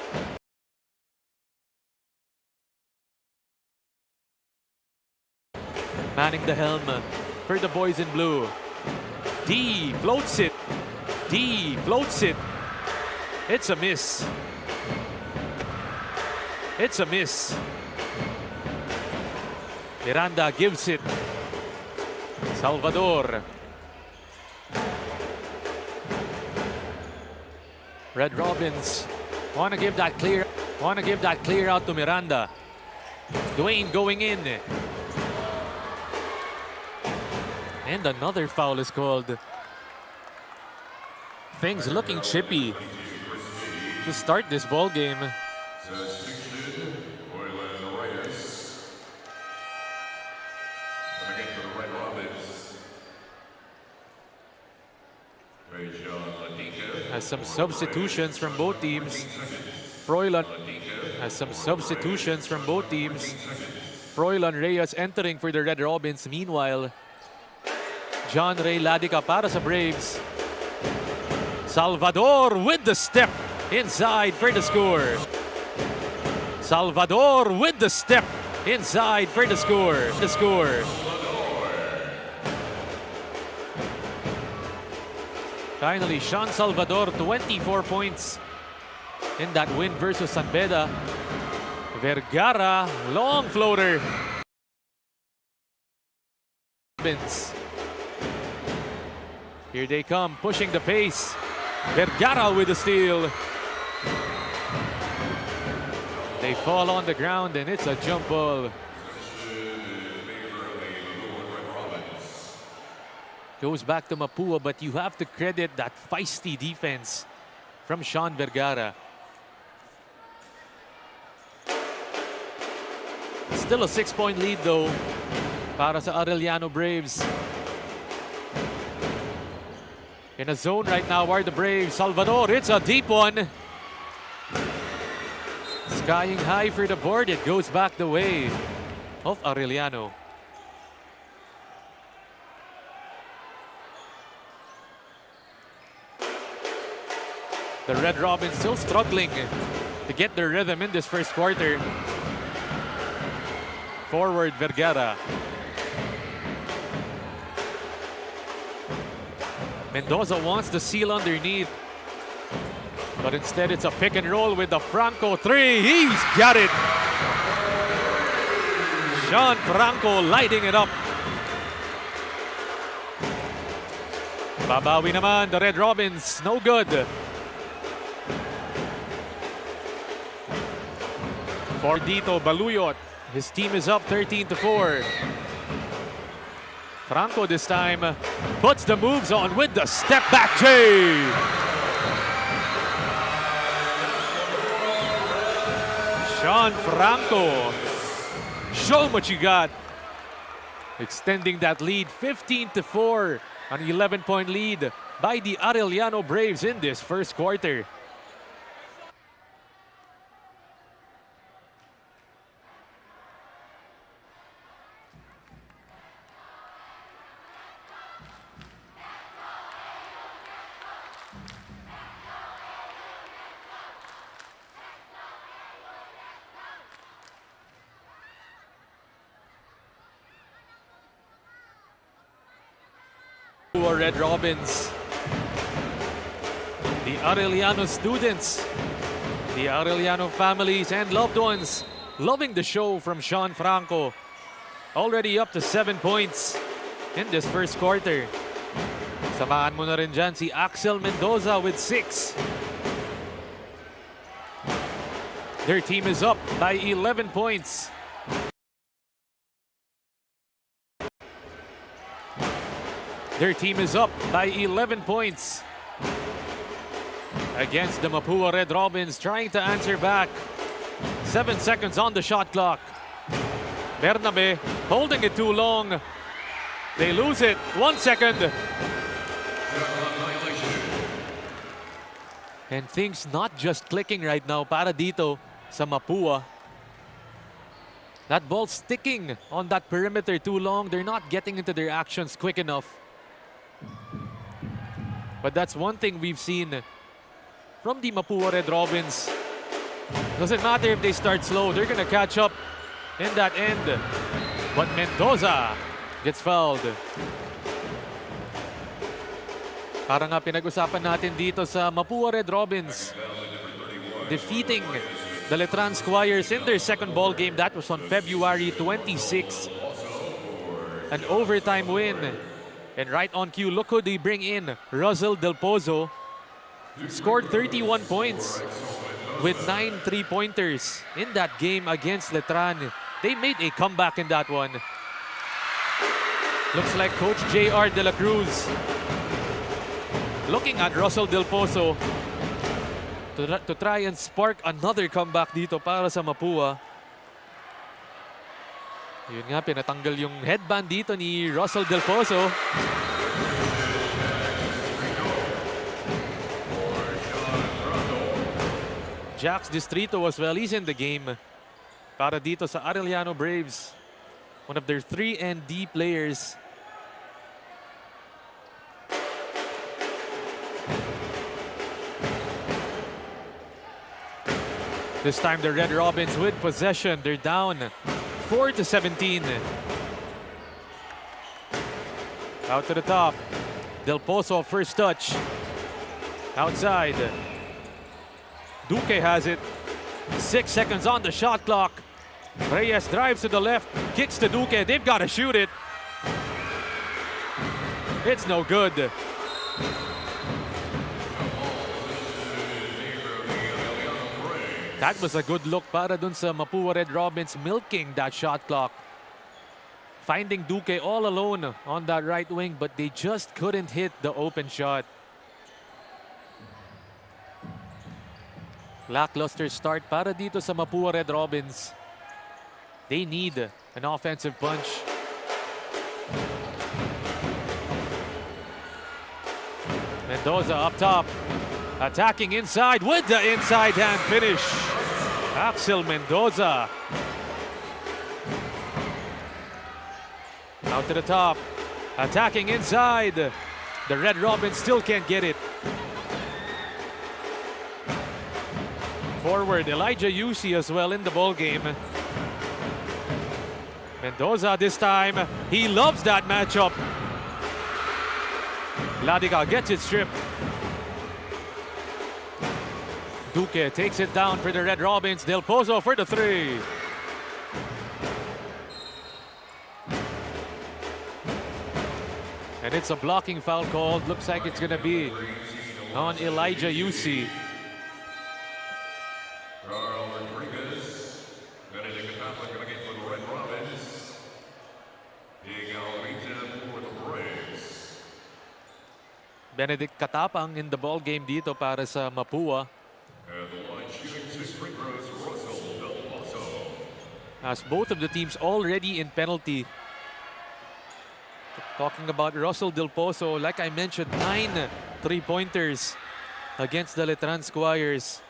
Manning the helm for the boys in blue. D floats it. D floats it. It's a miss. It's a miss. Miranda gives it. Salvador. Red Robins want to give that clear out to Miranda. Dwayne going in. And another foul is called. Things looking chippy to start this ball game. Has some substitutions from both teams. Froilan has some substitutions from both teams. Froilan Reyes entering for the Red Robins. Meanwhile, John Ray Ladica para sa Braves. Salvador with the step inside for the score. Salvador with the step inside for the score. Finally, Sean Salvador, 24 points in that win versus San Beda. Vergara, long floater. Here they come, pushing the pace. Vergara with the steal. They fall on the ground and it's a jump ball. Goes back to Mapua, but you have to credit that feisty defense from Sean Vergara. Still a 6-point lead though para sa Arellano Braves. In a zone right now are the Braves. Salvador, it's a deep one. Skying high for the board. It goes back the way of Arellano. The Red Robins still struggling to get their rhythm in this first quarter. Forward Vergara. Mendoza wants the seal underneath, but instead it's a pick and roll with the Franco three. He's got it. Sean Franco lighting it up. Babawi naman the Red Robins. No good. For Dito Baluyot, his team is up 13-4. Franco this time puts the moves on with the step back J. Sean Franco Show 'em what you got. Extending that lead 15-4, an 11-point lead by the Arellano Braves in this first quarter. Red Robins, the Arellano students, the Arellano families and loved ones loving the show from Sean Franco. Already up to 7 points in this first quarter. Samahan mo na rin dyan si Axel Mendoza with 6. Their team is up by 11 points. Their team is up by 11 points against the Mapua Red Robins, trying to answer back. 7 seconds on the shot clock. Bernabe holding it too long. They lose it. 1 second. And things not just clicking right now para dito sa Mapua. That ball sticking on that perimeter too long. They're not getting into their actions quick enough. But that's one thing we've seen from the Mapua Red Robins. Doesn't matter if they start slow, they're gonna catch up in that end. But Mendoza gets fouled. Parang nga pinag-usapan natin dito sa Mapua Red Robins, defeating the Letran Squires in their second ball game. That was on February 26. An overtime win. And right on cue, look who they bring in. Russell Del Pozo scored 31 points with 9 3-pointers in that game against Letran. They made a comeback in that one. Looks like Coach J.R. De La Cruz looking at Russell Del Pozo to try and spark another comeback dito para sa Mapua. Yun nga, pinatanggal yung headband dito ni Russell Del Pozo. Jax Distrito as well, he's in the game para dito sa Arellano Braves. One of their 3 and D players. This time the Red Robins with possession. They're down 4-17. Out to the top. Del Pozo, first touch. Outside. Duque has it. 6 seconds on the shot clock. Reyes drives to the left. Kicks to Duque. They've got to shoot it. It's no good. That was a good look para dun sa Mapua Red Robins, milking that shot clock. Finding Duque all alone on that right wing, but they just couldn't hit the open shot. Lackluster start para dito sa Mapua Red Robins. They need an offensive punch. Mendoza up top, attacking inside with the inside hand finish. Axel Mendoza. Out to the top, attacking inside. The Red Robins still can't get it. Forward, Elijah Yusi as well in the ball game. Mendoza this time, he loves that matchup. Ladiga gets it stripped. Duque takes it down for the Red Robins. Del Pozo for the 3. And it's a blocking foul called. Looks like it's gonna be on Elijah Yusi. Benedict Katapang in the ball game dito para sa Mapua. as both of the teams already in penalty. Talking about Russell Del Pozo, like I mentioned, 9 3-pointers against the Letran Squires,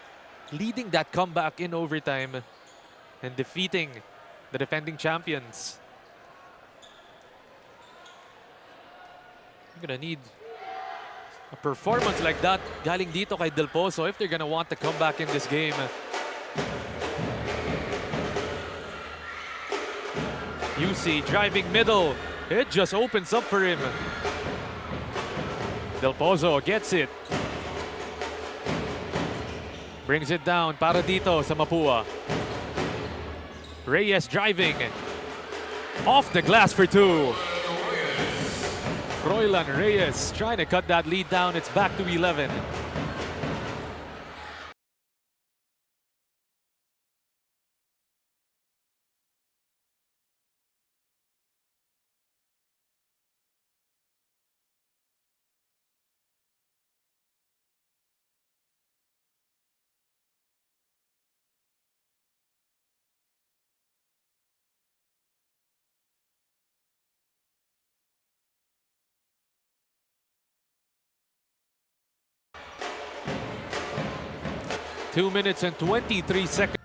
leading that comeback in overtime and defeating the defending champions. You're gonna need a performance like that galing dito kay Del Pozo if they're gonna want to come back in this game. UC driving middle. It just opens up for him. Del Pozo gets it. Brings it down para dito sa Mapua. Reyes driving. Off the glass for 2. Froilan Reyes trying to cut that lead down. It's back to 11. Two minutes and 23 seconds.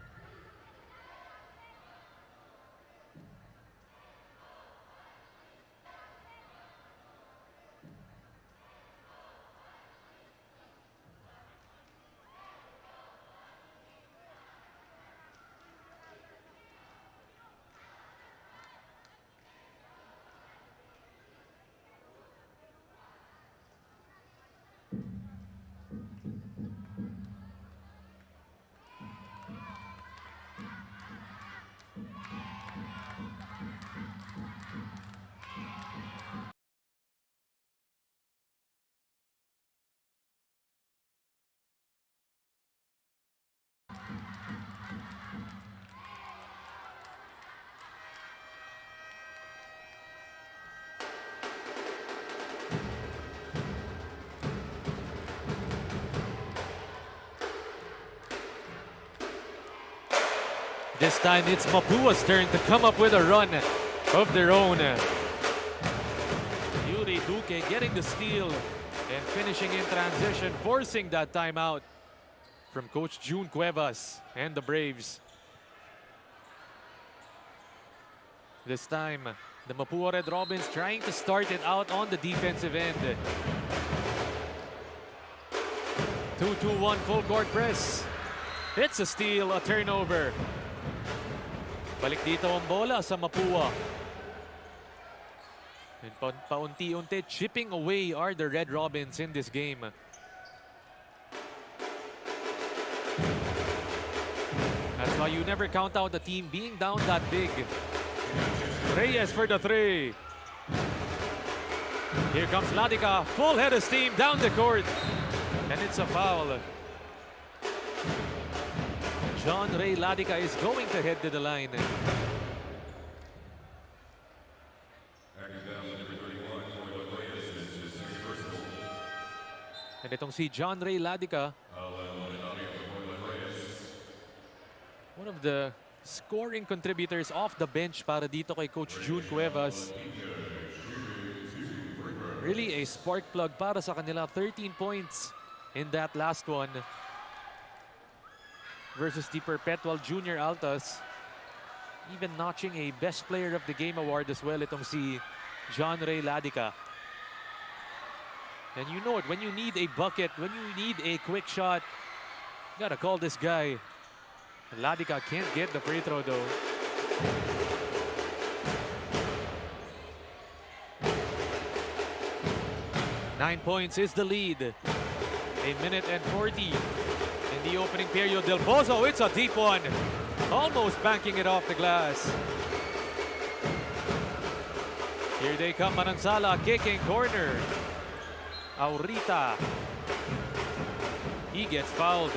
This time it's Mapua's turn to come up with a run of their own. Yuri Duque getting the steal and finishing in transition, forcing that timeout from Coach June Cuevas and the Braves. This time, the Mapua Red Robins trying to start it out on the defensive end. 2-2-1 full court press. It's a steal, a turnover. Balik dito ang bola sa Mapua. And paunti-unti chipping away are the Red Robins in this game. That's why you never count out the team being down that big. Reyes for the 3. Here comes Ladica, full head of steam down the court. And it's a foul. John Ray Ladica is going to head to the line. And itong si John Ray Ladica, one of the scoring contributors off the bench para dito kay Coach June Cuevas. Really a spark plug para sa kanila. 13 points in that last one versus the Perpetual Junior Altas. Even notching a Best Player of the Game award as well, itong si John Ray Ladica. And you know it, when you need a bucket, when you need a quick shot, you gotta call this guy. Ladica can't get the free throw though. Nine points is the lead. A minute and 40 in the opening period. Del Pozo, it's a deep one. Almost banking it off the glass. Here they come, Manansala kicking corner. Aurita. He gets fouled.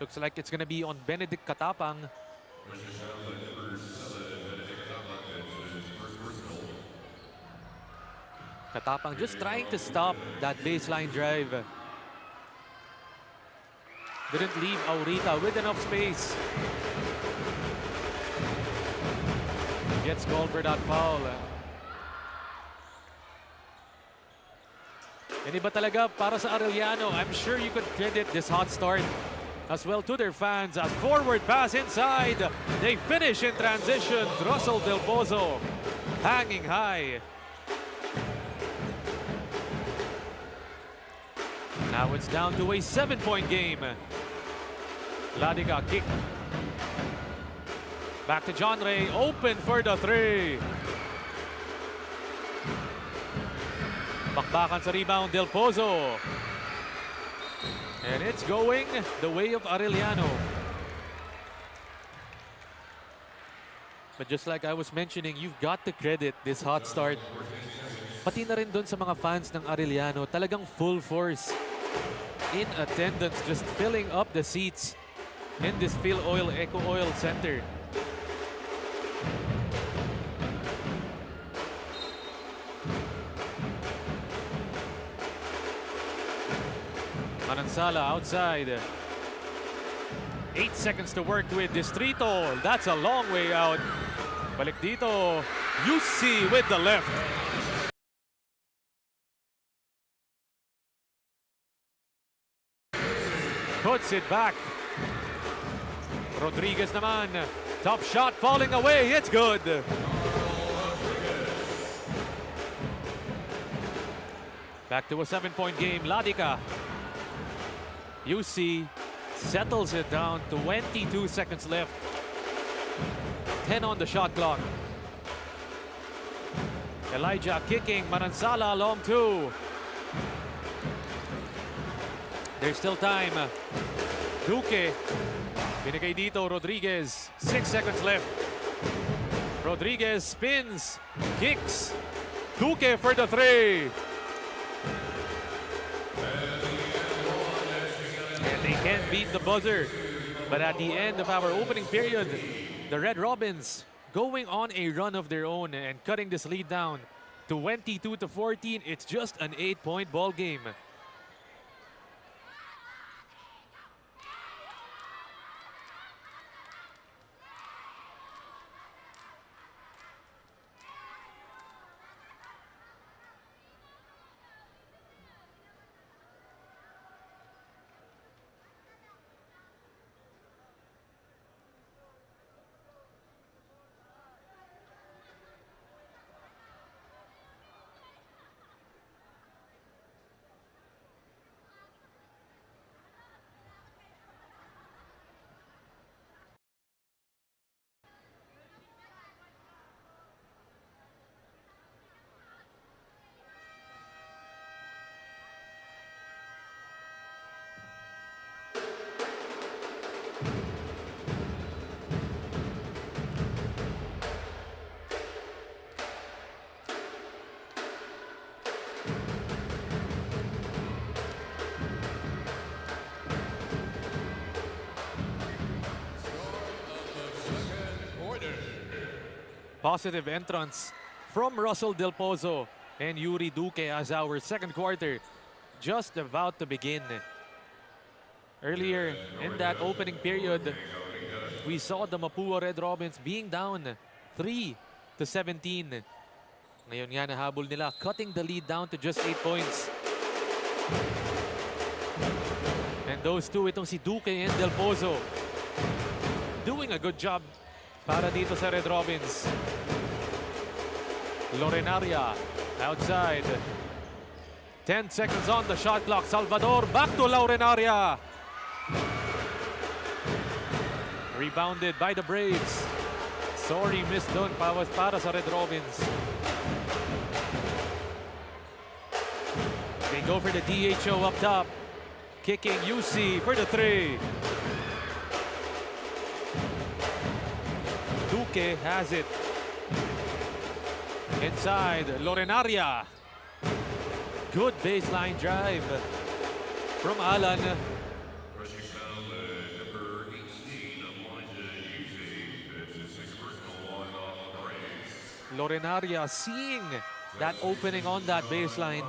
Looks like it's gonna be on Benedict Katapang. Katapang just trying to stop that baseline drive. Didn't leave Aurita with enough space. Gets called for that foul. And iba talaga para sa Arellano. I'm sure you could credit this hot start as well to their fans. As forward pass inside. They finish in transition. Russell Del Pozo hanging high. Now it's down to a 7-point game. Ladica kick. Back to John Ray, open for the three. Bakbakan sa rebound, Del Pozo. And it's going the way of Arellano. But just like I was mentioning, you've got to credit this hot start. Pati na rin dun sa mga fans ng Arellano, talagang full force in attendance, just filling up the seats in this Phil Oil Eco Oil Center. Manansala outside. 8 seconds to work with. Distrito, that's a long way out. Balik dito, UC with the left. Puts it back. Rodriguez naman. Tough shot falling away. It's good. Back to a 7-point game. Ladica. UC settles it down. 22 seconds left. 10 on the shot clock. Elijah kicking. Manansala long two. There's still time. Duque. Binigay dito, Rodriguez. 6 seconds left. Rodriguez spins, kicks. Duque for the three. And they can't beat the buzzer. But at the end of our opening period, the Red Robins going on a run of their own and cutting this lead down to 22-14. It's just an 8-point ball game. Positive entrance from Russell Del Pozo and Yuri Duque as our second quarter just about to begin. Earlier in that opening period, we saw the Mapua Red Robins being down 3-17. Ngayon nga nahabol nila, cutting the lead down to just 8 points. And those two, itong si Duque and Del Pozo, doing a good job para dito sa Red Robins. Lorenaria outside. 10 seconds on the shot clock. Salvador back to Lorenaria. Rebounded by the Braves. Sorry, missed doon para sa Red Robins. They go for the DHO up top. Kicking UC for the three. Duque has it. Inside, Lorenaria. Good baseline drive from Alan. Lorenaria seeing that opening on that baseline.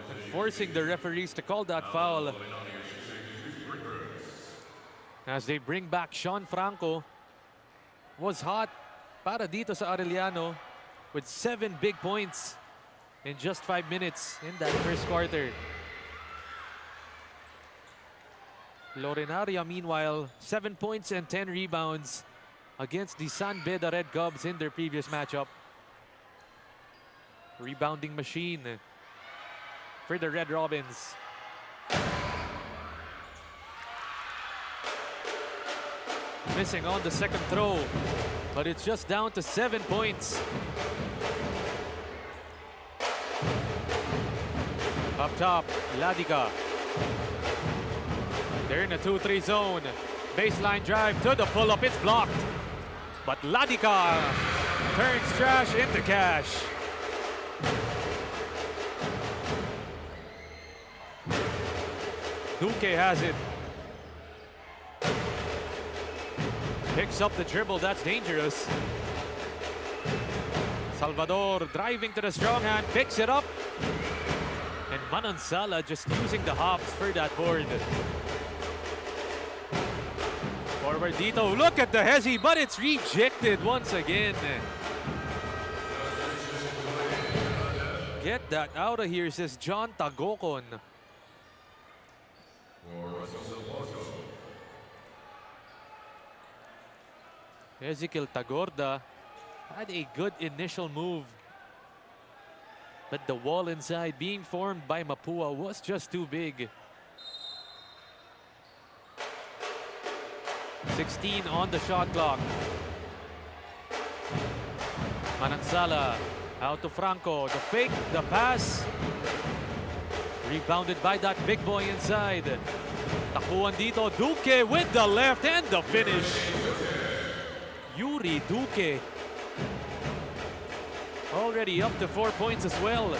And forcing the referees to call that foul. As they bring back Sean Franco. Was hot para dito sa Arellano with 7 big points in just 5 minutes in that first quarter. Lorenaria, meanwhile, 7 points and 10 rebounds against the San Beda Red Cubs in their previous matchup. Rebounding machine for the Red Robins. Missing on the second throw, but it's just down to 7 points. Up top, Ladica. They're in a 2-3 zone. Baseline drive to the pull-up, it's blocked. But Ladica turns trash into cash. Duque has it. Picks up the dribble, that's dangerous. Salvador driving to the strong hand, picks it up. And Manansala just using the hops for that board. Forward dito, look at the hezi, but it's rejected once again. Get that out of here, says John Tagokon. Ezekiel Tagorda had a good initial move, but the wall inside being formed by Mapua was just too big. 16 on the shot clock. Manansala out to Franco. The fake, the pass. Rebounded by that big boy inside. Takuan dito, Duque with the left and the finish. Yuri Duque. Already up to 4 points as well.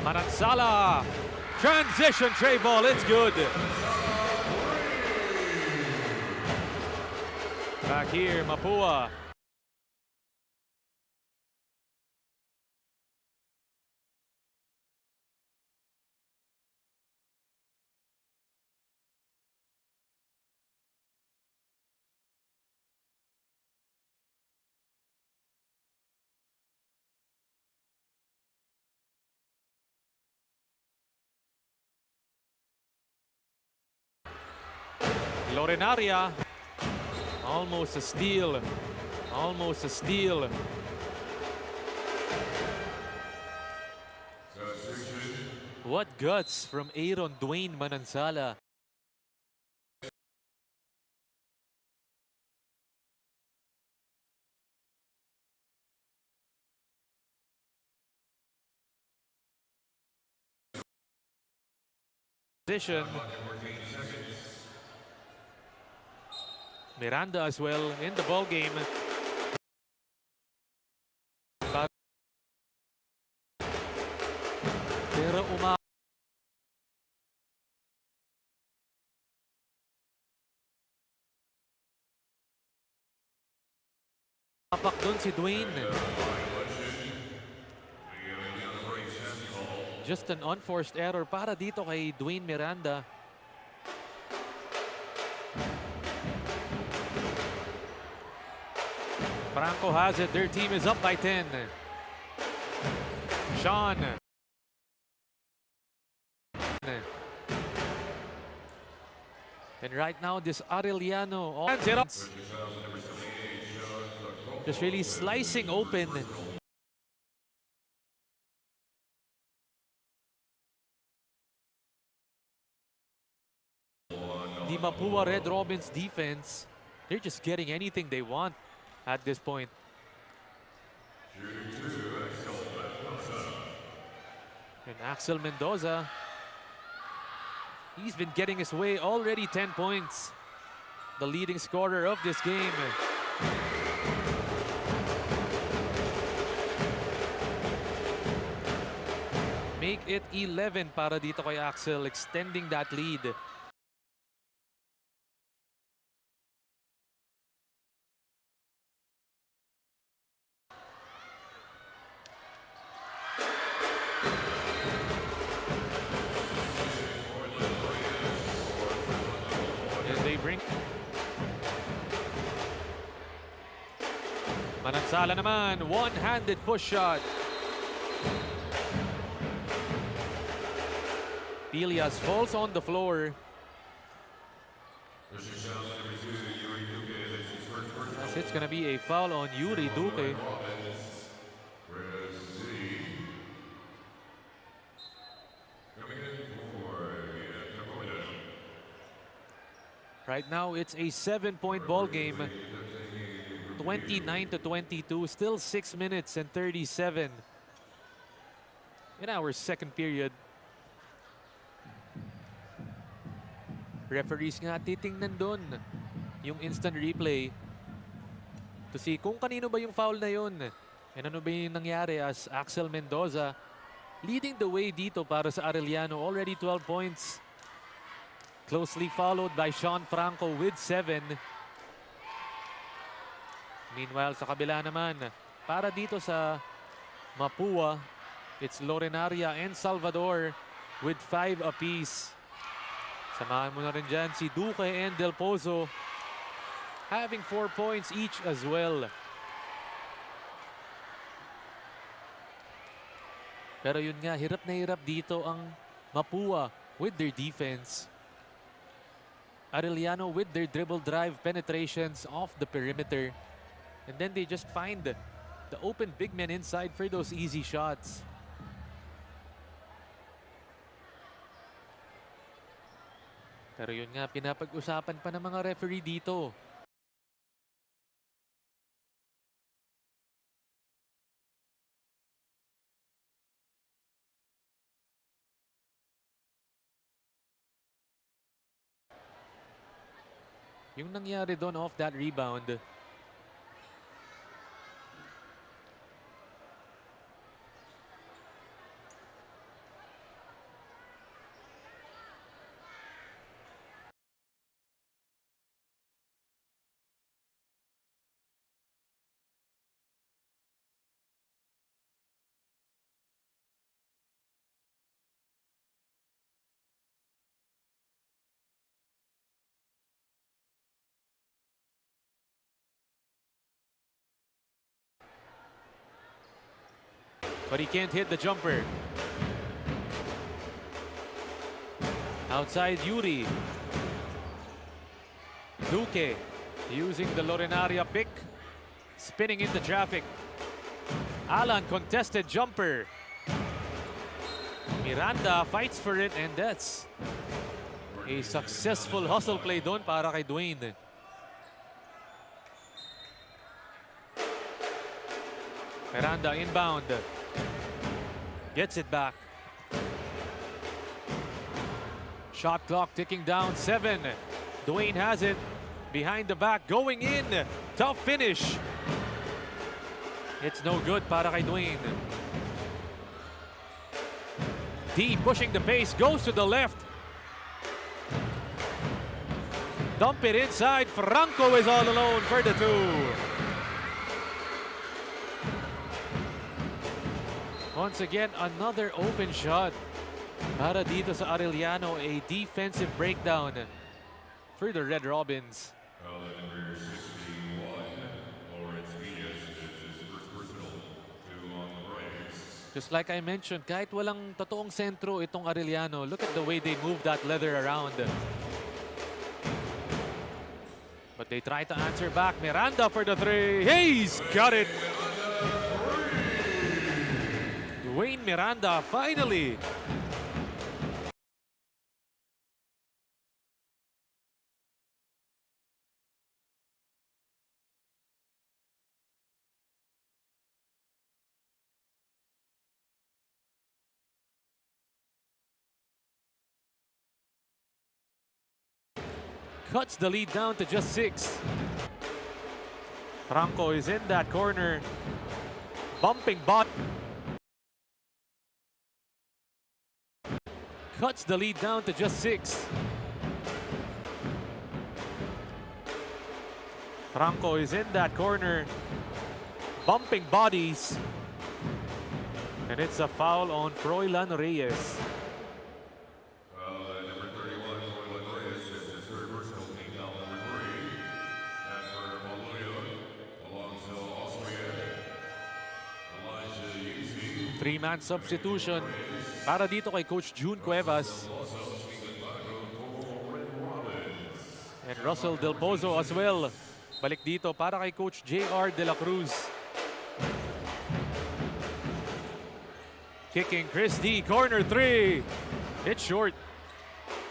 Manansala. Transition tray ball, it's good. Back here, Mapua. Lorenaria. Almost a steal. Almost a steal. What guts from Aaron Dwayne Manansala. Position. Miranda as well in the ball game. Pero umapak dun si Dwayne. Just an unforced error para dito kay Dwayne Miranda. Franco has it. Their team is up by 10. Sean. And right now, this Arellano hands it up. Just really slicing open. The Mapua Red Robins defense, they're just getting anything they want at this point. And Axel Mendoza, he's been getting his way, already 10 points. The leading scorer of this game. Make it 11 para dito kay Axel, extending that lead. Manansala naman, one-handed push shot. Pilias falls on the floor. As it's gonna be a foul on Yuri Duque. Right now, it's a 7-point ball game. 29-22, still 6 minutes and 37 in our second period. Referees nga titingnan doon yung instant replay to see kung kanino ba yung foul na yun. And ano ba yung nangyari as Axel Mendoza leading the way dito para sa Arellano. Already 12 points. Closely followed by Sean Franco with 7. Meanwhile, sa kabila naman, para dito sa Mapua, it's Lorenaria and Salvador with 5 apiece. Samahan mo na rin dyan si Duque and Del Pozo having 4 points each as well. Pero yun nga, hirap na hirap dito ang Mapua with their defense. Arellano with their dribble drive penetrations off the perimeter. And then they just find the open big men inside for those easy shots. Pero yun nga, pinapag-usapan pa ng mga referee dito. Yung nangyari doon off that rebound, but he can't hit the jumper. Outside Yuri. Duque using the Lorenaria pick. Spinning into traffic. Alan contested jumper. Miranda fights for it, and that's a successful hustle play doon para kay Dwayne. Miranda inbound. Gets it back. Shot clock ticking down, 7. Dwayne has it. Behind the back, going in. Tough finish. It's no good para kay Dwayne. D pushing the pace, goes to the left. Dump it inside. Franco is all alone for the 2. Once again, another open shot para dito sa Arellano. A defensive breakdown for the Red Robins. Just like I mentioned, kahit walang totoong sentro itong Arellano, look at the way they move that leather around. But they try to answer back. Miranda for the 3. He's got it! Dwayne Miranda, finally. Cuts the lead down to just 6. Franco is in that corner. Bumping bot. Cuts the lead down to just 6. Franco is in that corner. Bumping bodies. And it's a foul on Froilan Reyes. Three-man substitution para dito kay Coach June Cuevas. And Russell Del Pozo as well. Balik dito para kay Coach JR De La Cruz. Kicking Chris D, corner three. It's short.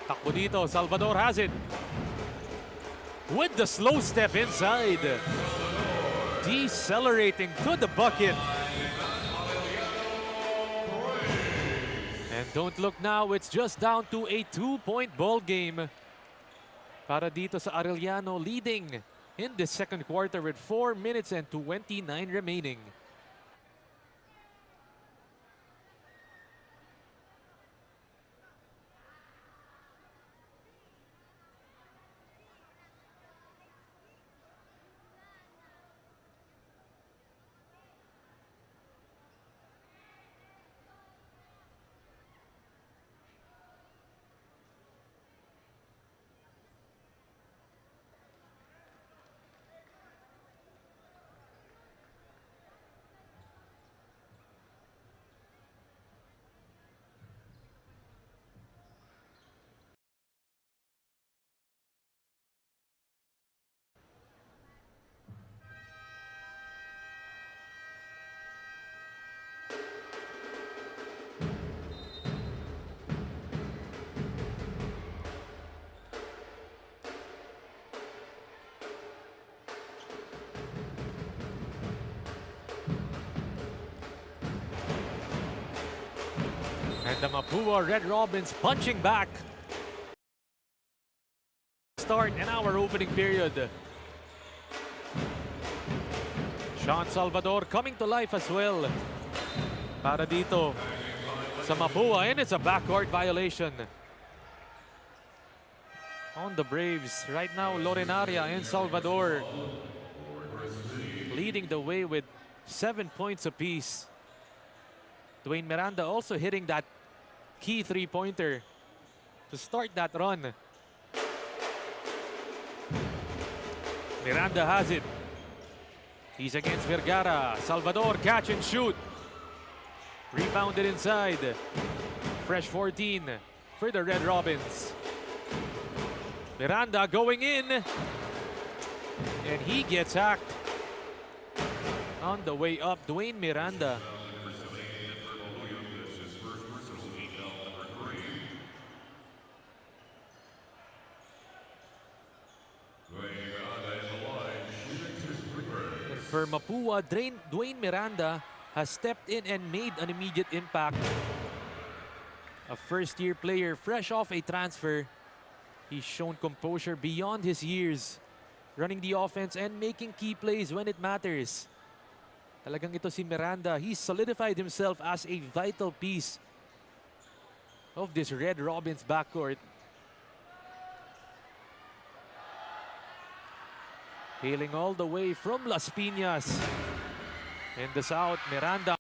Takbo dito, Salvador has it. With the slow step inside. Decelerating to the bucket. And don't look now, it's just down to a 2-point ball game. Para dito sa Arellano, leading in the second quarter with 4 minutes and 29 remaining. And the Mapua Red Robins punching back. Start in our opening period. Sean Salvador coming to life as well. Para dito sa Mapua, and it's a backcourt violation. On the Braves, right now Lorenaria and Salvador leading the way with 7 points apiece. Dwayne Miranda also hitting that key three-pointer to start that run. Miranda has it. He's against Vergara. Salvador, catch and shoot. Rebounded inside. Fresh 14 for the Red Robins. Miranda going in. And he gets hacked. On the way up, Dwayne Miranda. For Mapua, Dwayne Miranda has stepped in and made an immediate impact. A first-year player fresh off a transfer. He's shown composure beyond his years, running the offense and making key plays when it matters. Talagang ito si Miranda. He's solidified himself as a vital piece of this Red Robins backcourt. Hailing all the way from Las Piñas. In the south, Miranda.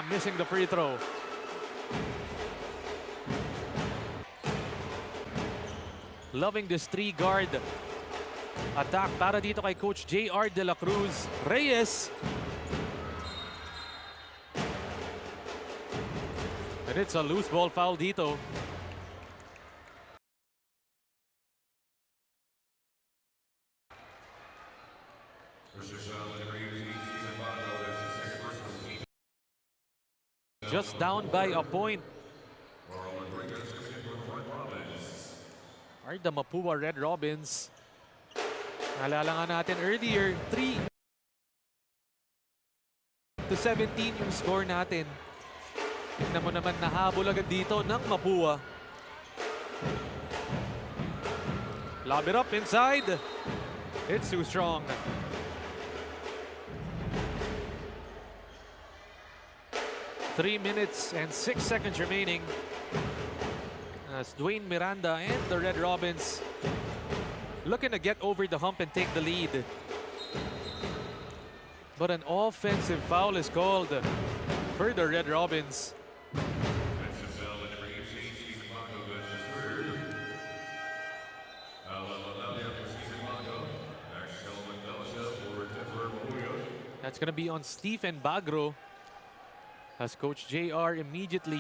Missing the free throw. Loving this three-guard attack para dito kay Coach JR De La Cruz. Reyes. And it's a loose ball foul dito. Just down by a point. Are the Mapua Red Robins. Naalala nga natin earlier, 3-17 yung score natin. Tignan mo naman, nahabol agad dito ng Mapua. Lob it up inside. It's too strong. Three minutes and 6 seconds remaining as Dwayne Miranda and the Red Robins looking to get over the hump and take the lead. But an offensive foul is called for the Red Robins. That's going to be on Stephen Bagro as Coach JR immediately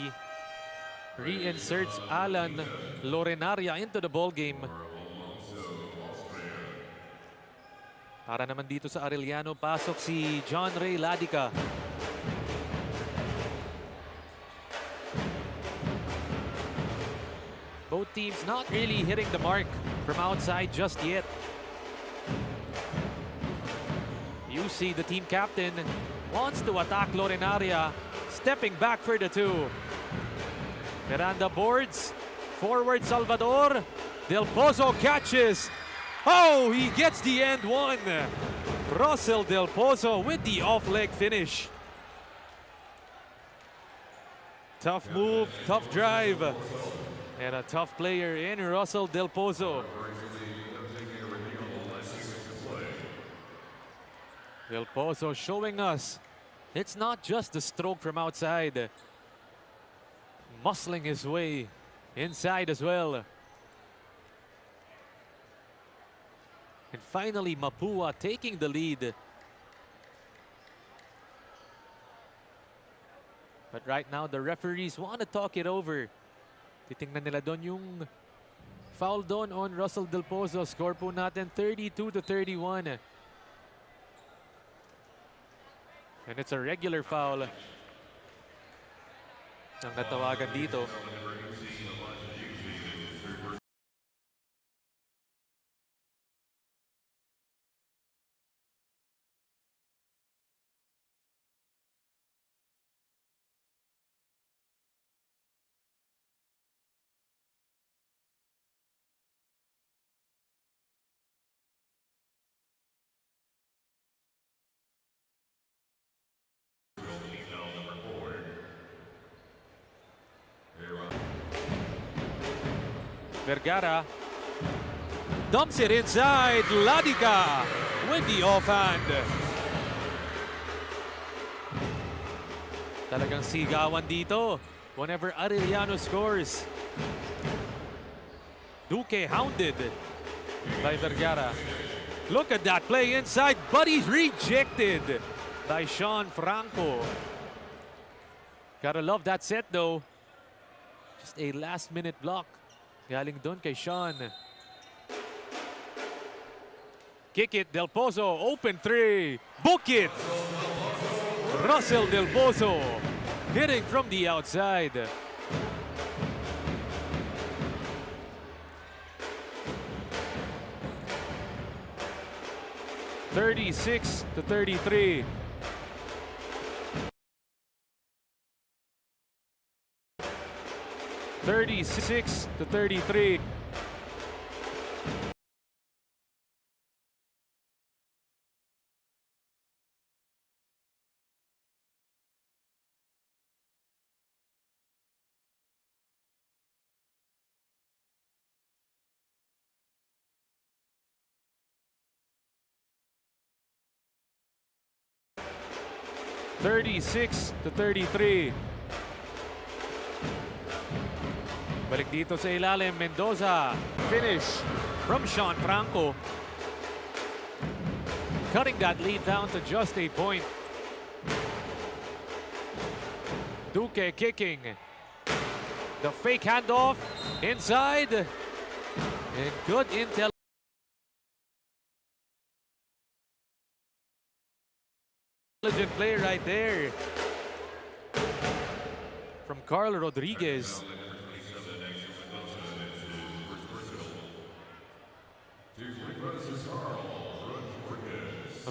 reinserts Alan Lorenaria into the ball game. Para naman dito sa Arellano, pasok si John Ray Ladica. Both teams not really hitting the mark from outside just yet. You see the team captain wants to attack Lorenaria, stepping back for the two. Miranda boards, forward Salvador. Del Pozo catches. Oh, he gets the end one. Russell Del Pozo with the off-leg finish. Tough move, tough drive. And a tough player in Russell Del Pozo. Del Pozo showing us it's not just the stroke from outside. Muscling his way inside as well. And finally, Mapua taking the lead. But right now, the referees want to talk it over. Titingnan nila doon yung foul doon on Russell Del Pozo. Score po natin 32-31. And it's a regular foul ang natawagan dito. Vergara dumps it inside. Ladica with the offhand. Talagang sigawan dito whenever Arellano scores. Duque hounded by Vergara. Look at that play inside, but he's rejected by Sean Franco. Gotta love that set though. Just a last-minute block. Galing doon kay Sean. Kick it, Del Pozo, open three. Book it! Russell Del Pozo hitting from the outside. (36-33). 36-33. Balik dito sa ilalim, Mendoza. Finish from Sean Franco. Cutting that lead down to just a point. Duque kicking. The fake handoff inside. And good intelligent play right there from Carl Rodriguez.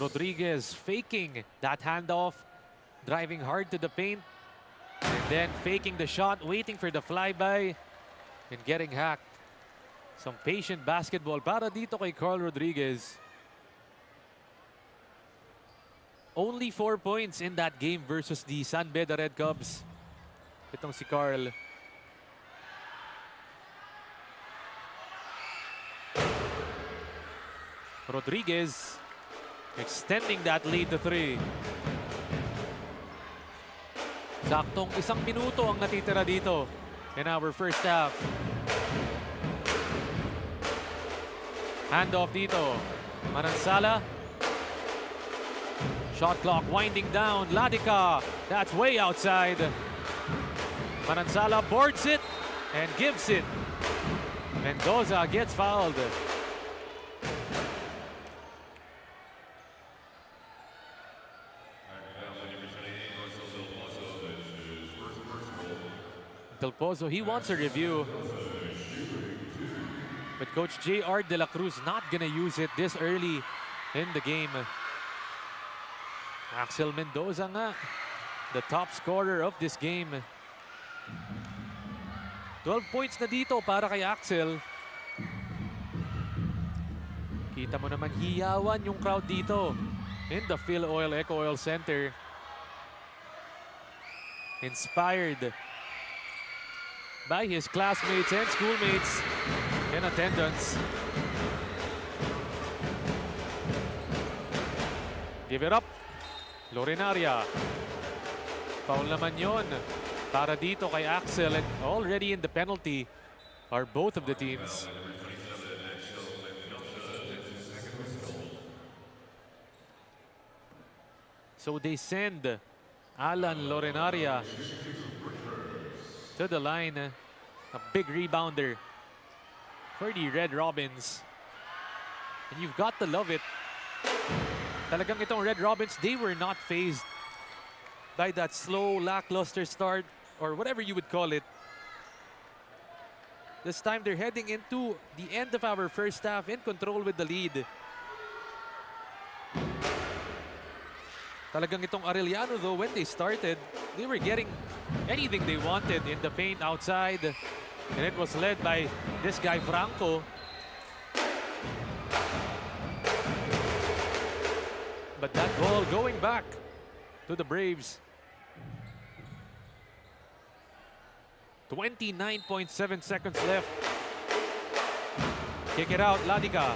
Rodriguez faking that handoff, driving hard to the paint, and then faking the shot, waiting for the flyby, and getting hacked. Some patient basketball para dito kay Carl Rodriguez. Only 4 points in that game versus the San Beda Red Cubs. Itong si Carl. Rodriguez extending that lead to 3. Saktong 1 minuto ang natitira dito in our first half. Handoff dito. Manansala. Shot clock winding down. Ladica, that's way outside. Manansala boards it and gives it. Mendoza gets fouled. Del Pozo, he wants a review. But Coach J.R. De La Cruz not gonna use it this early in the game. Axel Mendoza nga, the top scorer of this game. 12 points na dito para kay Axel. Kita mo naman hiyawan yung crowd dito in the Phil Oil Eco Oil Center. Inspired by his classmates and schoolmates in attendance. Give it up. Lorenaria. Foul naman yon para dito kay Axel, and already in the penalty are both of the teams. So they send Alan Lorenaria to the line. A big rebounder for the Red Robins. And you've got to love it. Talagang itong Red Robins, they were not fazed by that slow, lackluster start, or whatever you would call it. This time they're heading into the end of our first half in control with the lead. Talagang itong Arellano though, when they started, they were getting anything they wanted in the paint outside. And it was led by this guy, Franco. But that ball going back to the Braves. 29.7 seconds left. Kick it out, Ladica.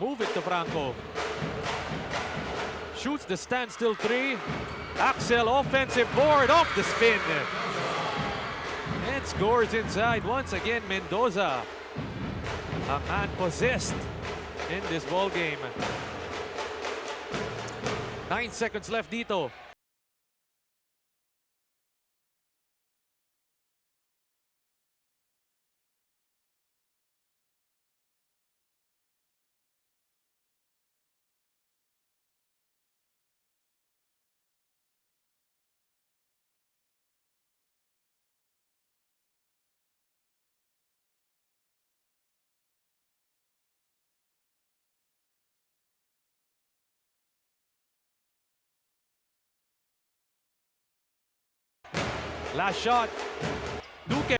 Move it to Franco. Shoots the standstill three. Axel, offensive board off the spin. And scores inside once again. Mendoza, a man possessed in this ball game. 9 seconds left dito. Last shot. Duque.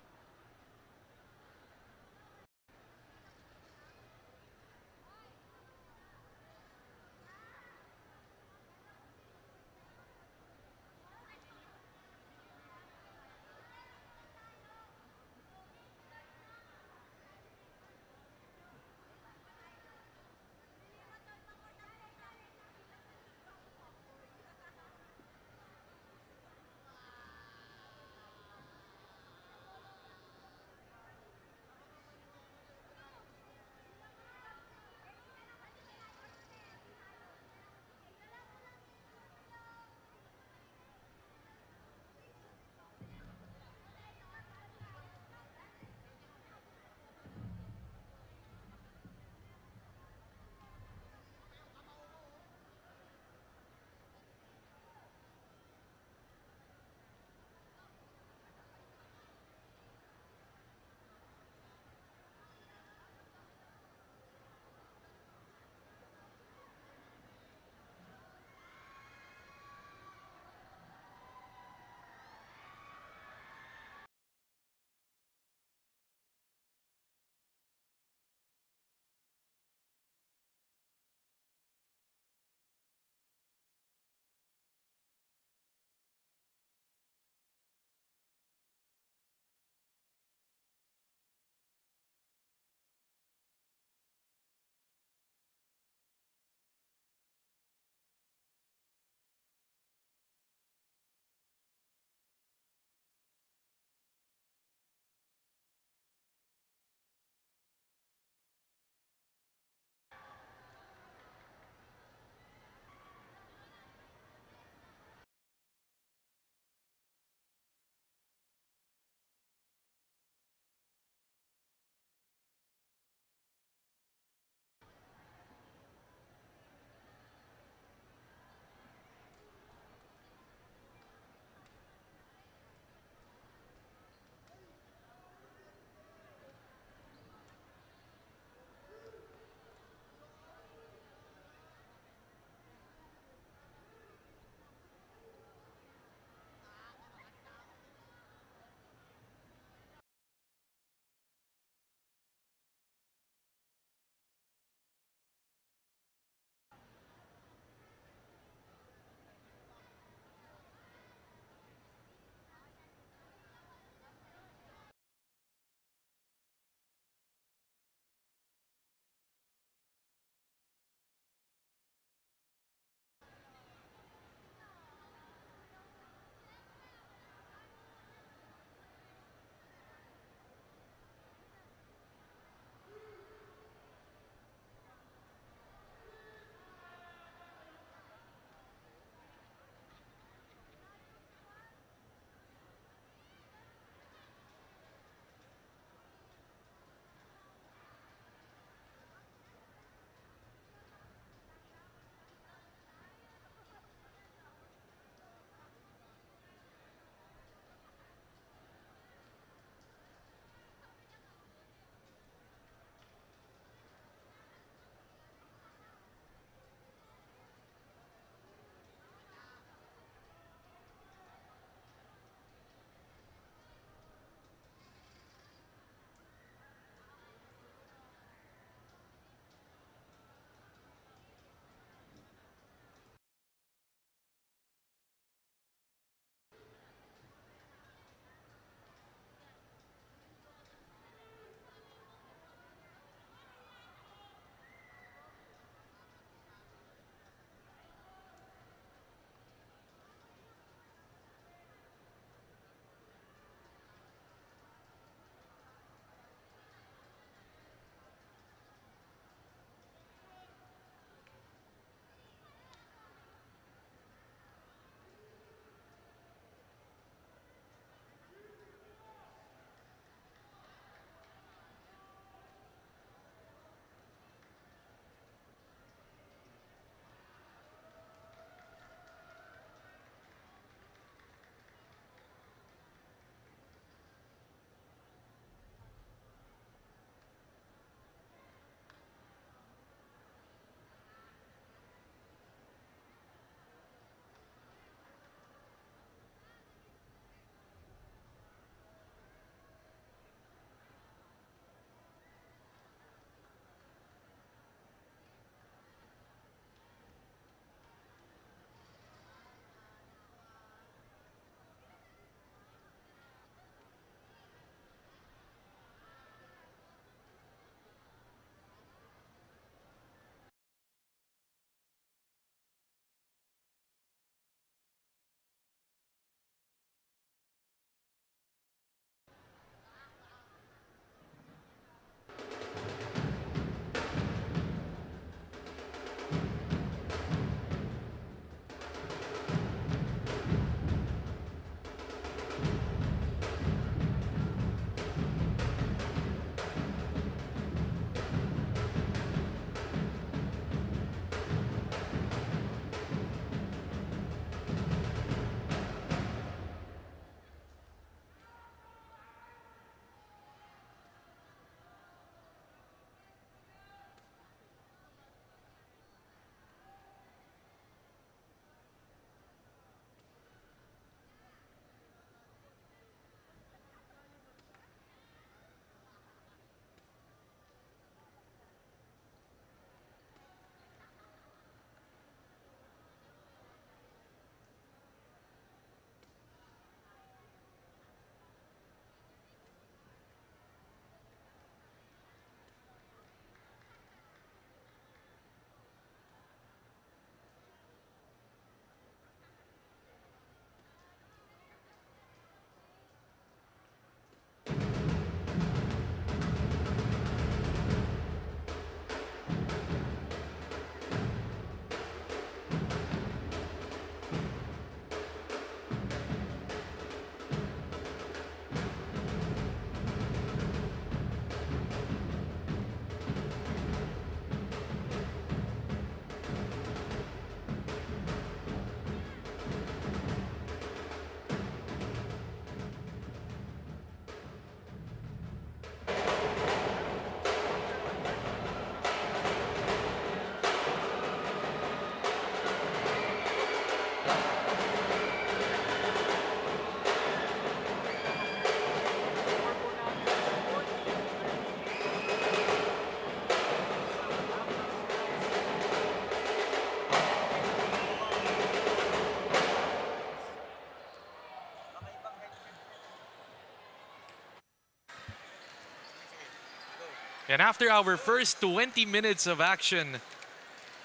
And after our first 20 minutes of action,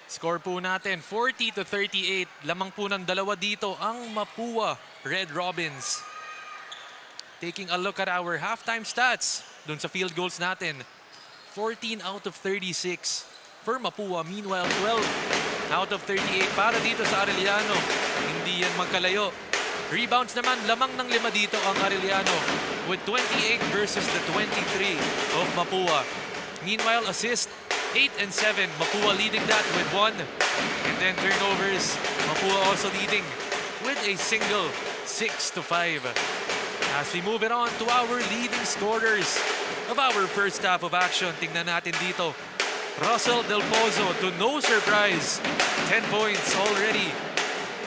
score po natin 40-38. Lamang po ng dalawa dito ang Mapua Red Robins. Taking a look at our halftime stats dun sa field goals natin. 14 out of 36 for Mapua. Meanwhile, 12 out of 38 para dito sa Arellano. Hindi yan magkalayo. Rebounds naman, lamang ng 5 dito ang Arellano with 28 versus the 23 of Mapua. Meanwhile, assist 8 and 7. Mapua leading that with 1. And then turnovers. Mapua also leading with a single 6-5. As we move it on to our leading scorers of our first half of action. Tingnan natin dito. Russell Del Pozo, to no surprise, 10 points already.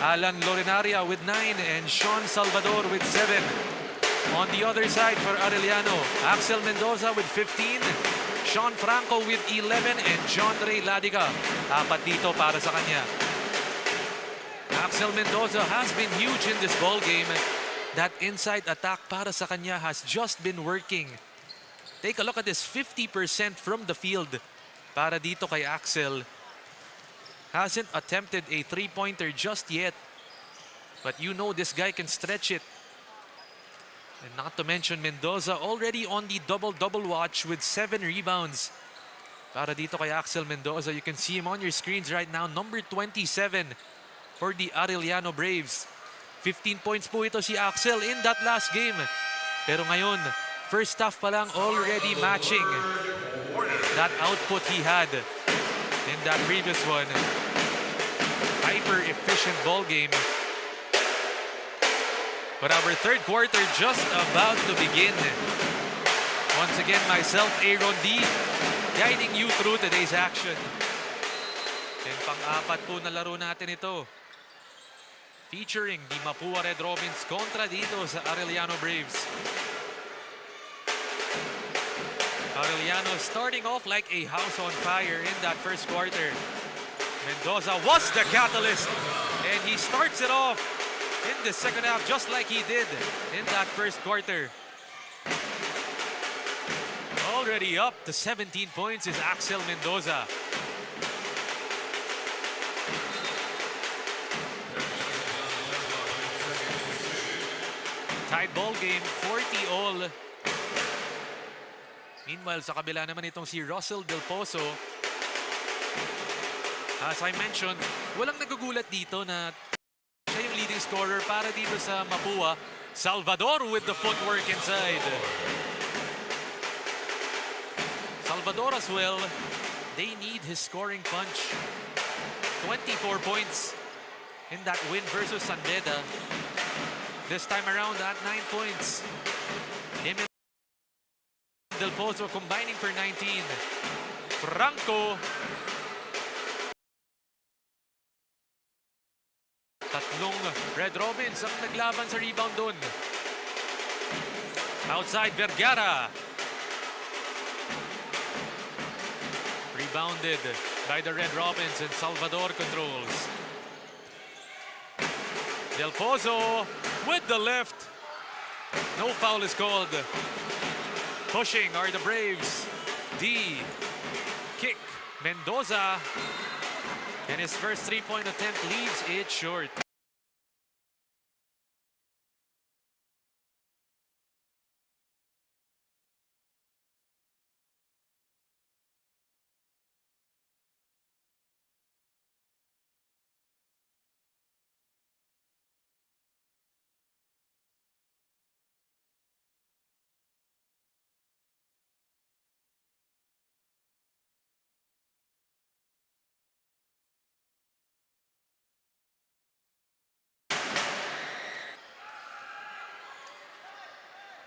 Alan Lorenaria with 9 and Sean Salvador with 7. On the other side for Arellano, Axel Mendoza with 15. Sean Franco with 11 and John Ray Ladiga. 4 dito para sa kanya. Axel Mendoza has been huge in this ball game. That inside attack para sa kanya has just been working. Take a look at this, 50% from the field para dito kay Axel. Hasn't attempted a three-pointer just yet. But you know this guy can stretch it. And not to mention Mendoza already on the double-double watch with 7 rebounds. Para dito kay Axel Mendoza, you can see him on your screens right now. Number 27 for the Arellano Braves. 15 points po ito si Axel in that last game. Pero ngayon, first half pa lang already matching that output he had in that previous one. Hyper-efficient ball game. But our third quarter just about to begin. Once again, myself, Aaron D, guiding you through today's action. And pang-apat po na laro natin ito. Featuring the Mapua Red Robins kontra dito sa Arellano Braves. Arellano starting off like a house on fire in that first quarter. Mendoza was the catalyst, and he starts it off in the second half just like he did in that first quarter. Already up to 17 points is Axel Mendoza. Tied ball game, 40-all. Meanwhile, sa kabila naman itong si Russell Del Pozo. As I mentioned, walang nagugulat dito na siya yung leading scorer para dito sa Mapua. Salvador with the footwork inside. Salvador as well, they need his scoring punch. 24 points in that win versus San Beda. This time around at 9 points. Him and Del Pozo combining for 19. Franco. Tatlong Red Robins ang naglaban sa rebound dun. Outside Vergara. Rebounded by the Red Robins and Salvador controls. Del Pozo with the lift. No foul is called. Pushing are the Braves. D. Kick. Mendoza. And his first three-point attempt leaves it short.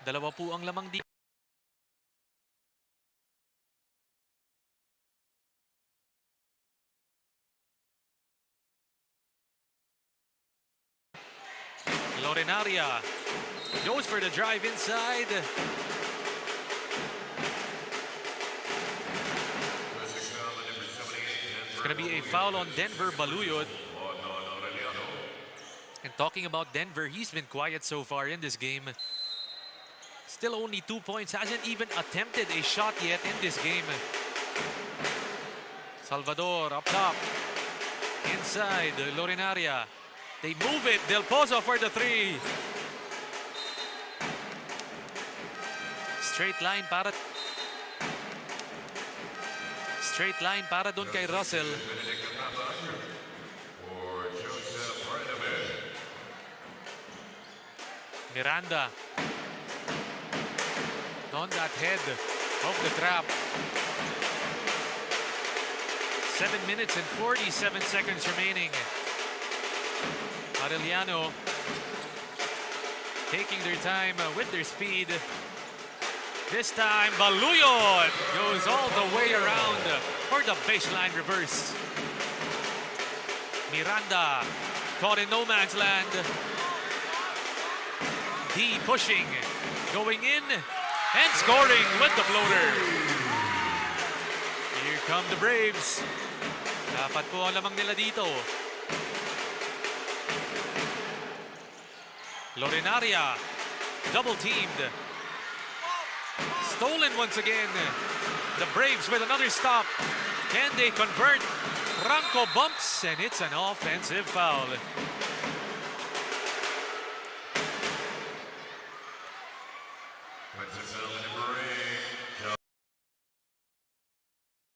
Dalawa po ang lamang di. Lorenaria goes for the drive inside. It's going to be a foul on Denver Baluyod. And talking about Denver, he's been quiet so far in this game. Still only 2 points. Hasn't even attempted a shot yet in this game. Salvador up top. Inside, Lorinaria. They move it. Del Pozo for the 3. Straight line para dun kay Russell. Miranda. On that head of the trap. 7 minutes and 47 seconds remaining. Arellano taking their time with their speed. This time, Baluyot goes all the way around for the baseline reverse. Miranda caught in no man's land. D pushing, going in, and scoring with the floater. Here come the Braves. Dapat po ang lamang nila dito. Lorinaria, double teamed. Stolen once again. The Braves with another stop. Can they convert? Franco bumps, and it's an offensive foul.